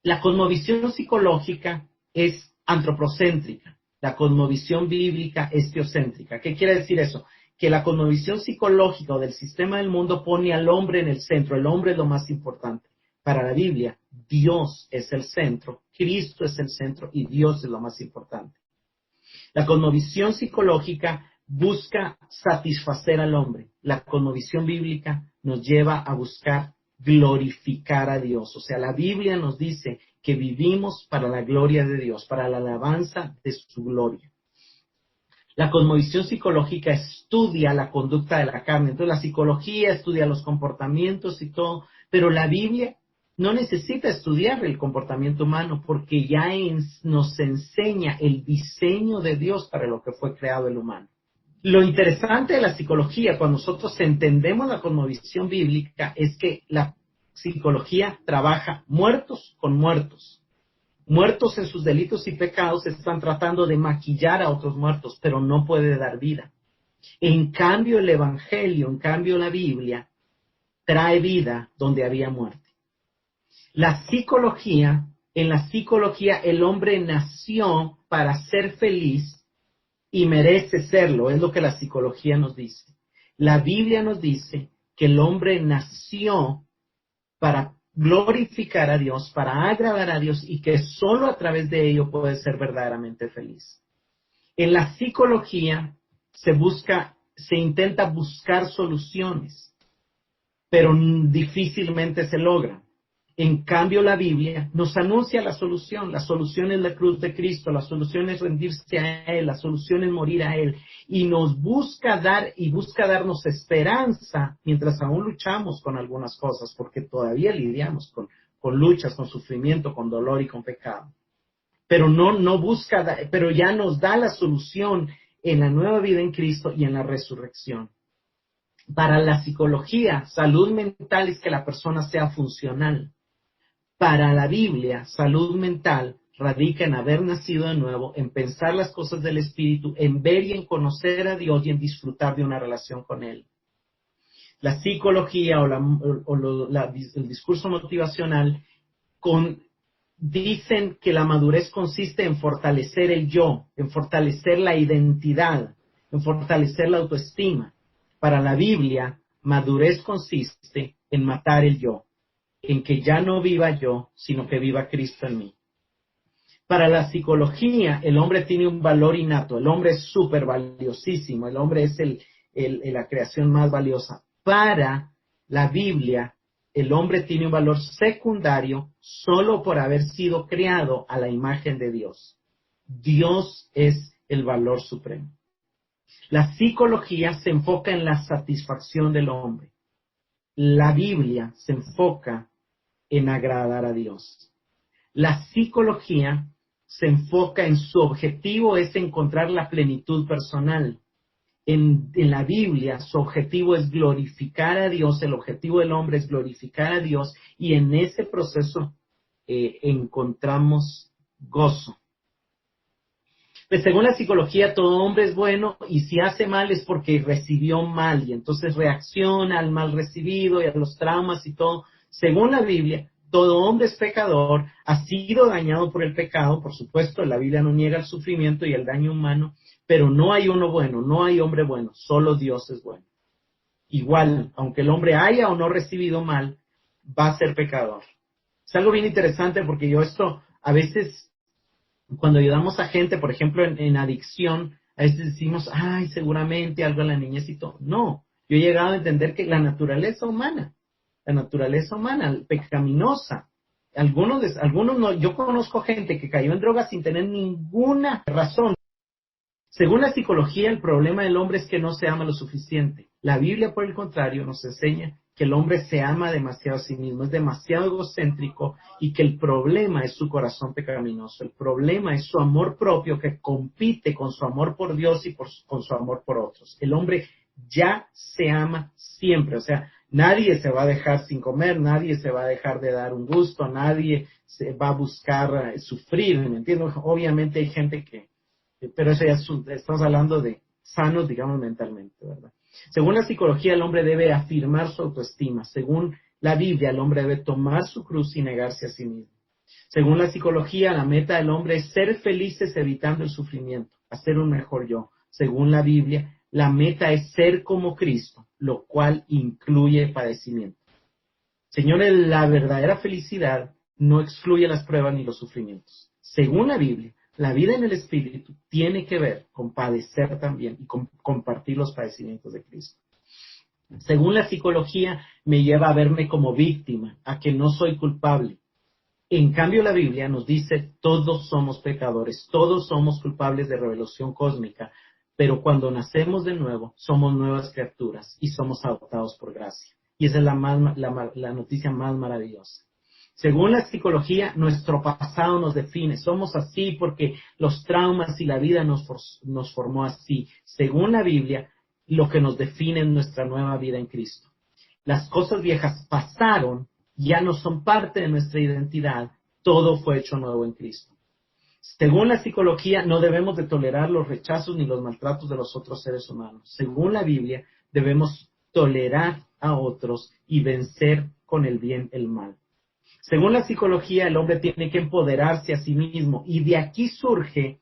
La cosmovisión psicológica es antropocéntrica. La cosmovisión bíblica es teocéntrica. ¿Qué quiere decir eso? Que la cosmovisión psicológica o del sistema del mundo pone al hombre en el centro. El hombre es lo más importante. Para la Biblia, Dios es el centro, Cristo es el centro y Dios es lo más importante. La cosmovisión psicológica busca satisfacer al hombre. La cosmovisión bíblica nos lleva a buscar glorificar a Dios. O sea, la Biblia nos dice que vivimos para la gloria de Dios, para la alabanza de su gloria. La cosmovisión psicológica estudia la conducta de la carne. Entonces, la psicología estudia los comportamientos y todo, pero la Biblia no necesita estudiar el comportamiento humano porque ya nos enseña el diseño de Dios para lo que fue creado el humano. Lo interesante de la psicología, cuando nosotros entendemos la cosmovisión bíblica, es que la psicología trabaja muertos con muertos. Muertos en sus delitos y pecados están tratando de maquillar a otros muertos, pero no puede dar vida. En cambio, el Evangelio, en cambio la Biblia, trae vida donde había muerte. La psicología, en la psicología el hombre nació para ser feliz y merece serlo, es lo que la psicología nos dice. La Biblia nos dice que el hombre nació para glorificar a Dios, para agradar a Dios y que solo a través de ello puede ser verdaderamente feliz. En la psicología se intenta buscar soluciones, pero difícilmente se logra. En cambio, la Biblia nos anuncia la solución. La solución es la cruz de Cristo, la solución es rendirse a Él, la solución es morir a Él. Y nos busca darnos esperanza mientras aún luchamos con algunas cosas, porque todavía lidiamos con luchas, con sufrimiento, con dolor y con pecado. Pero pero ya nos da la solución en la nueva vida en Cristo y en la resurrección. Para la psicología, salud mental es que la persona sea funcional. Para la Biblia, salud mental radica en haber nacido de nuevo, en pensar las cosas del Espíritu, en ver y en conocer a Dios y en disfrutar de una relación con Él. La psicología el discurso motivacional dicen que la madurez consiste en fortalecer el yo, en fortalecer la identidad, en fortalecer la autoestima. Para la Biblia, madurez consiste en matar el yo, en que ya no viva yo, sino que viva Cristo en mí. Para la psicología, el hombre tiene un valor innato, el hombre es súper valiosísimo, el hombre es la creación más valiosa. Para la Biblia, el hombre tiene un valor secundario solo por haber sido creado a la imagen de Dios. Dios es el valor supremo. La psicología se enfoca en la satisfacción del hombre. La Biblia se enfoca en agradar a Dios. La psicología se enfoca en su objetivo es encontrar la plenitud personal. En la Biblia su objetivo es glorificar a Dios, el objetivo del hombre es glorificar a Dios y en ese proceso encontramos gozo. Pues según la psicología todo hombre es bueno y si hace mal es porque recibió mal y entonces reacciona al mal recibido y a los traumas y todo. Según la Biblia, todo hombre es pecador, ha sido dañado por el pecado, por supuesto, la Biblia no niega el sufrimiento y el daño humano, pero no hay uno bueno, no hay hombre bueno, solo Dios es bueno. Igual, aunque el hombre haya o no recibido mal, va a ser pecador. Es algo bien interesante porque yo esto, a veces, cuando ayudamos a gente, por ejemplo, en adicción, a veces decimos, ay, seguramente algo en la niñez y todo. No, yo he llegado a entender que la naturaleza humana, pecaminosa. Algunos no, yo conozco gente que cayó en drogas sin tener ninguna razón. Según la psicología, el problema del hombre es que no se ama lo suficiente. La Biblia, por el contrario, nos enseña que el hombre se ama demasiado a sí mismo, es demasiado egocéntrico y que el problema es su corazón pecaminoso. El problema es su amor propio que compite con su amor por Dios y con su amor por otros. El hombre ya se ama siempre, o sea, nadie se va a dejar sin comer, nadie se va a dejar de dar un gusto, nadie se va a buscar sufrir, ¿me entiendes? Obviamente hay gente pero eso ya estamos hablando de sanos, digamos, mentalmente, ¿verdad? Según la psicología, el hombre debe afirmar su autoestima. Según la Biblia, el hombre debe tomar su cruz y negarse a sí mismo. Según la psicología, la meta del hombre es ser felices evitando el sufrimiento, hacer un mejor yo. Según la Biblia, la meta es ser como Cristo, lo cual incluye padecimiento. Señores, la verdadera felicidad no excluye las pruebas ni los sufrimientos. Según la Biblia, la vida en el Espíritu tiene que ver con padecer también y con compartir los padecimientos de Cristo. Según la psicología, me lleva a verme como víctima, a que no soy culpable. En cambio, la Biblia nos dice, todos somos pecadores, todos somos culpables de rebelión cósmica, pero cuando nacemos de nuevo, somos nuevas criaturas y somos adoptados por gracia. Y esa es la noticia más maravillosa. Según la psicología, nuestro pasado nos define. Somos así porque los traumas y la vida nos formó así. Según la Biblia, lo que nos define es nuestra nueva vida en Cristo. Las cosas viejas pasaron, ya no son parte de nuestra identidad. Todo fue hecho nuevo en Cristo. Según la psicología, no debemos de tolerar los rechazos ni los maltratos de los otros seres humanos. Según la Biblia, debemos tolerar a otros y vencer con el bien el mal. Según la psicología, el hombre tiene que empoderarse a sí mismo y de aquí surge,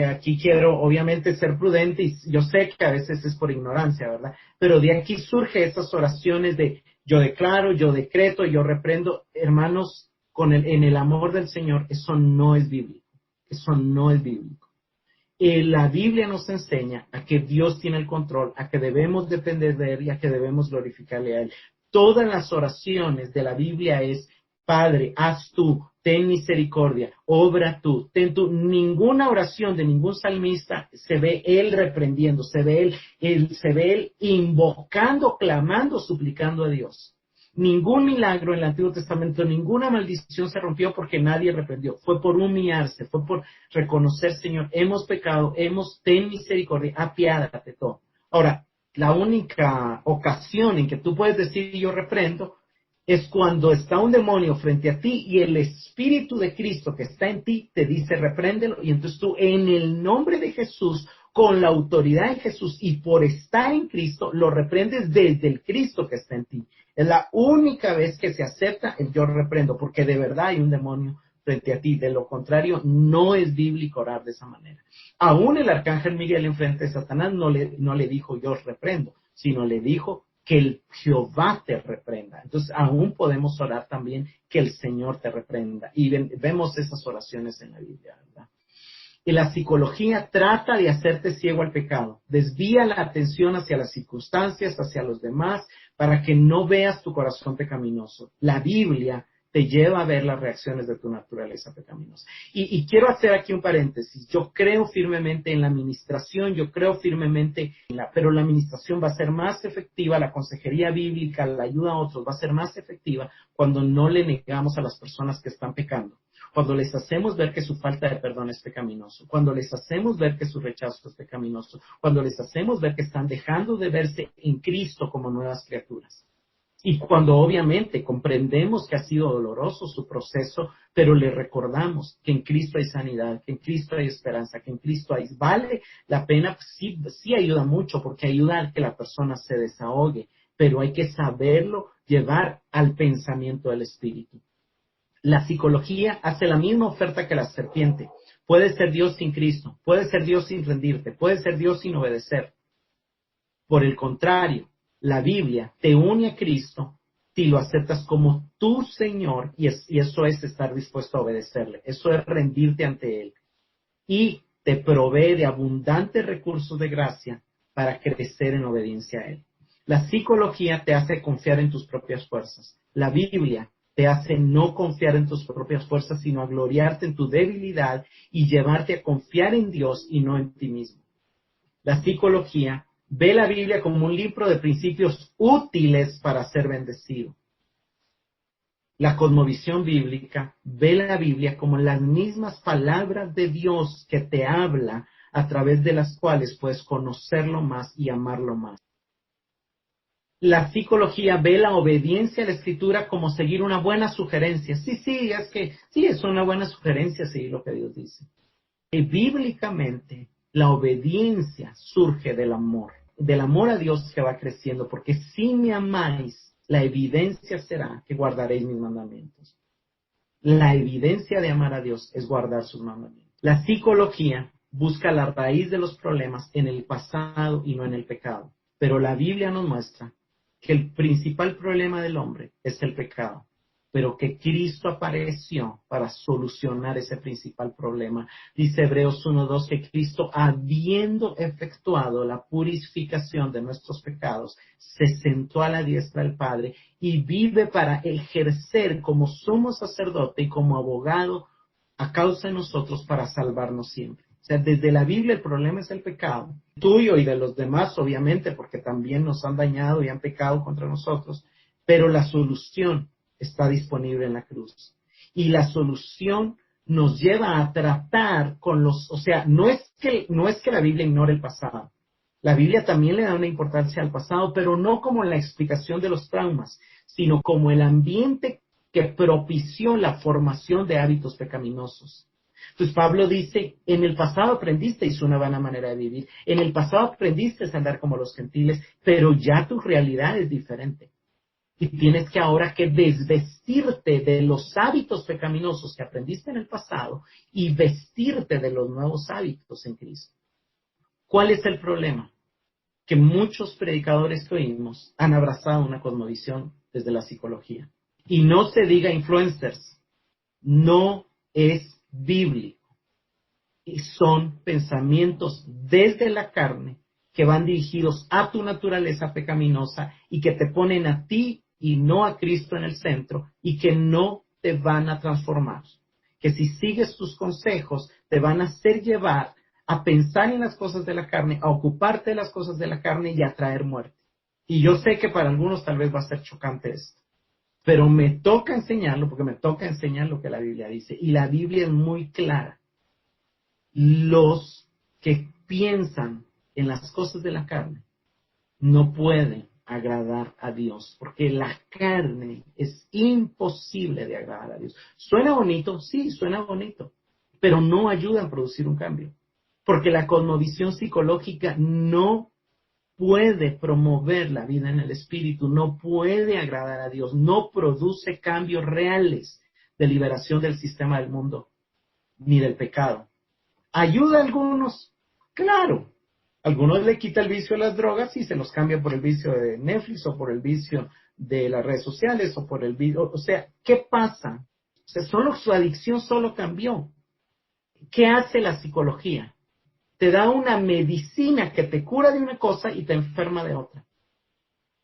aquí quiero obviamente ser prudente y yo sé que a veces es por ignorancia, ¿verdad? Pero de aquí surge esas oraciones de yo declaro, yo decreto, yo reprendo. Hermanos, en el amor del Señor, eso no es bíblico, eso no es bíblico. La Biblia nos enseña a que Dios tiene el control, a que debemos depender de Él y a que debemos glorificarle a Él. Todas las oraciones de la Biblia es Padre, haz tú, ten misericordia, obra tú, ten tú. Ninguna oración de ningún salmista se ve él reprendiendo, se ve él invocando, clamando, suplicando a Dios. Ningún milagro en el Antiguo Testamento, ninguna maldición se rompió porque nadie reprendió. Fue por humillarse, fue por reconocer, Señor, hemos pecado, ten misericordia, apiádate todo. Ahora, la única ocasión en que tú puedes decir yo reprendo es cuando está un demonio frente a ti y el Espíritu de Cristo que está en ti te dice repréndelo, y entonces tú en el nombre de Jesús, con la autoridad de Jesús y por estar en Cristo, lo reprendes desde el Cristo que está en ti. Es la única vez que se acepta el yo reprendo, porque de verdad hay un demonio frente a ti. De lo contrario, no es bíblico orar de esa manera. Aún el arcángel Miguel enfrente de Satanás no le dijo yo os reprendo, sino le dijo que el Jehová te reprenda. Entonces, aún podemos orar también que el Señor te reprenda. Y vemos esas oraciones en la Biblia, ¿verdad? Y la psicología trata de hacerte ciego al pecado. Desvía la atención hacia las circunstancias, hacia los demás, para que no veas tu corazón pecaminoso. La Biblia te lleva a ver las reacciones de tu naturaleza pecaminosa. Y quiero hacer aquí un paréntesis. Yo creo firmemente en la administración, pero la administración va a ser más efectiva, la consejería bíblica, la ayuda a otros va a ser más efectiva cuando no le negamos a las personas que están pecando. Cuando les hacemos ver que su falta de perdón es pecaminoso, cuando les hacemos ver que su rechazo es pecaminoso, cuando les hacemos ver que están dejando de verse en Cristo como nuevas criaturas. Y cuando obviamente comprendemos que ha sido doloroso su proceso, pero le recordamos que en Cristo hay sanidad, que en Cristo hay esperanza, que en Cristo vale la pena, sí ayuda mucho porque ayuda a que la persona se desahogue, pero hay que saberlo llevar al pensamiento del Espíritu. La psicología hace la misma oferta que la serpiente. Puede ser Dios sin Cristo, puede ser Dios sin rendirte, puede ser Dios sin obedecer. Por el contrario, la Biblia te une a Cristo si lo aceptas como tu Señor, y eso es estar dispuesto a obedecerle, eso es rendirte ante Él. Y te provee de abundantes recursos de gracia para crecer en obediencia a Él. La psicología te hace confiar en tus propias fuerzas. La Biblia te hace no confiar en tus propias fuerzas, sino a gloriarte en tu debilidad y llevarte a confiar en Dios y no en ti mismo. La psicología ve la Biblia como un libro de principios útiles para ser bendecido. La cosmovisión bíblica ve la Biblia como las mismas palabras de Dios que te habla, a través de las cuales puedes conocerlo más y amarlo más. La psicología ve la obediencia a la Escritura como seguir una buena sugerencia. Sí, es una buena sugerencia seguir lo que Dios dice. Y bíblicamente, la obediencia surge del amor a Dios que va creciendo, porque si me amáis, la evidencia será que guardaréis mis mandamientos. La evidencia de amar a Dios es guardar sus mandamientos. La psicología busca la raíz de los problemas en el pasado y no en el pecado, pero la Biblia nos muestra que el principal problema del hombre es el pecado, pero que Cristo apareció para solucionar ese principal problema. Dice Hebreos 1:2 que Cristo, habiendo efectuado la purificación de nuestros pecados, se sentó a la diestra del Padre y vive para ejercer como sumo sacerdote y como abogado a causa de nosotros para salvarnos siempre. O sea, desde la Biblia el problema es el pecado, tuyo y de los demás, obviamente, porque también nos han dañado y han pecado contra nosotros, pero la solución está disponible en la cruz. Y la solución nos lleva a tratar con no es que la Biblia ignore el pasado. La Biblia también le da una importancia al pasado, pero no como la explicación de los traumas, sino como el ambiente que propició la formación de hábitos pecaminosos. Entonces Pablo dice, en el pasado aprendisteis una vana manera de vivir, en el pasado aprendisteis a andar como los gentiles, pero ya tu realidad es diferente. Y tienes que ahora que desvestirte de los hábitos pecaminosos que aprendiste en el pasado y vestirte de los nuevos hábitos en Cristo. ¿Cuál es el problema? Que muchos predicadores que oímos han abrazado una cosmovisión desde la psicología. Y no se diga influencers, no es bíblico. Y son pensamientos desde la carne que van dirigidos a tu naturaleza pecaminosa y que te ponen a ti y no a Cristo en el centro, y que no te van a transformar. Que si sigues tus consejos, te van a hacer llevar a pensar en las cosas de la carne, a ocuparte de las cosas de la carne y a traer muerte. Y yo sé que para algunos tal vez va a ser chocante esto, pero me toca enseñarlo porque me toca enseñar lo que la Biblia dice. Y la Biblia es muy clara. Los que piensan en las cosas de la carne no puede agradar a Dios, porque la carne es imposible de agradar a Dios. ¿Suena bonito? Sí, suena bonito, pero no ayuda a producir un cambio, porque la cosmovisión psicológica no puede promover la vida en el espíritu, no puede agradar a Dios, no produce cambios reales de liberación del sistema del mundo, ni del pecado. ¿Ayuda a algunos? Claro. Algunos le quita el vicio a las drogas y se los cambia por el vicio de Netflix o por el vicio de las redes sociales o por el vicio. O sea, ¿qué pasa? O sea, su adicción solo cambió. ¿Qué hace la psicología? Te da una medicina que te cura de una cosa y te enferma de otra.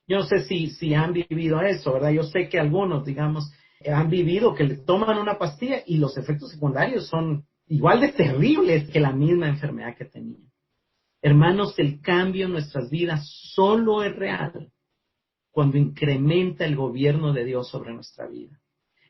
Yo no sé si han vivido eso, ¿verdad? Yo sé que algunos, digamos, han vivido que le toman una pastilla y los efectos secundarios son igual de terribles que la misma enfermedad que tenían. Hermanos, el cambio en nuestras vidas solo es real cuando incrementa el gobierno de Dios sobre nuestra vida.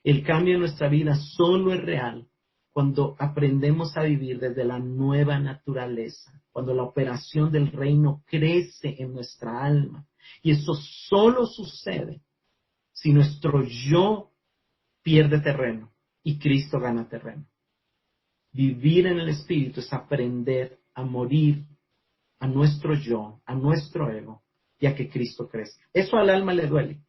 El cambio en nuestra vida solo es real cuando aprendemos a vivir desde la nueva naturaleza, cuando la operación del reino crece en nuestra alma. Y eso solo sucede si nuestro yo pierde terreno y Cristo gana terreno. Vivir en el Espíritu es aprender a morir a nuestro yo, a nuestro ego, y a que Cristo crezca. Eso al alma le duele,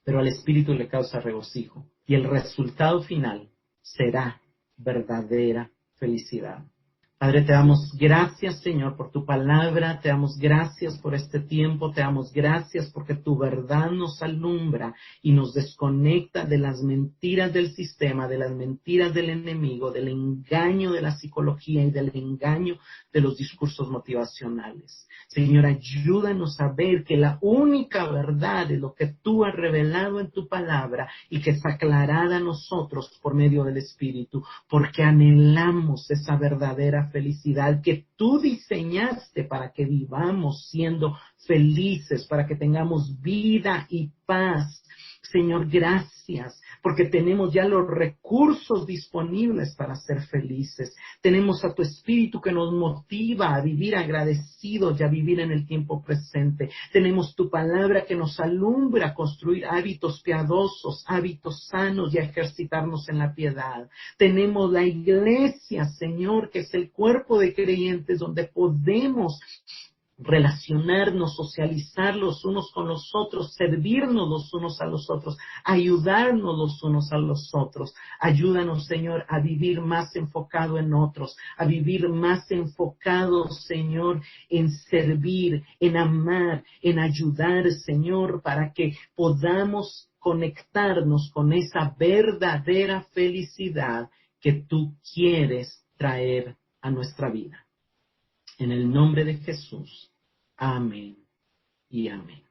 pero al Espíritu le causa regocijo. Y el resultado final será verdadera felicidad. Padre, te damos gracias, Señor, por tu palabra, te damos gracias por este tiempo, te damos gracias porque tu verdad nos alumbra y nos desconecta de las mentiras del sistema, de las mentiras del enemigo, del engaño de la psicología y del engaño de los discursos motivacionales. Señor, ayúdanos a ver que la única verdad es lo que tú has revelado en tu palabra y que es aclarada a nosotros por medio del Espíritu, porque anhelamos esa verdadera felicidad que tú diseñaste para que vivamos siendo felices, para que tengamos vida y paz. Señor, gracias, porque tenemos ya los recursos disponibles para ser felices. Tenemos a tu Espíritu que nos motiva a vivir agradecidos y a vivir en el tiempo presente. Tenemos tu palabra que nos alumbra a construir hábitos piadosos, hábitos sanos y a ejercitarnos en la piedad. Tenemos la iglesia, Señor, que es el cuerpo de creyentes donde podemos relacionarnos, socializar los unos con los otros, servirnos los unos a los otros, ayudarnos los unos a los otros. Ayúdanos, Señor, a vivir más enfocado en otros, a vivir más enfocado, Señor, en servir, en amar, en ayudar, Señor, para que podamos conectarnos con esa verdadera felicidad que tú quieres traer a nuestra vida. En el nombre de Jesús. Amén y amén.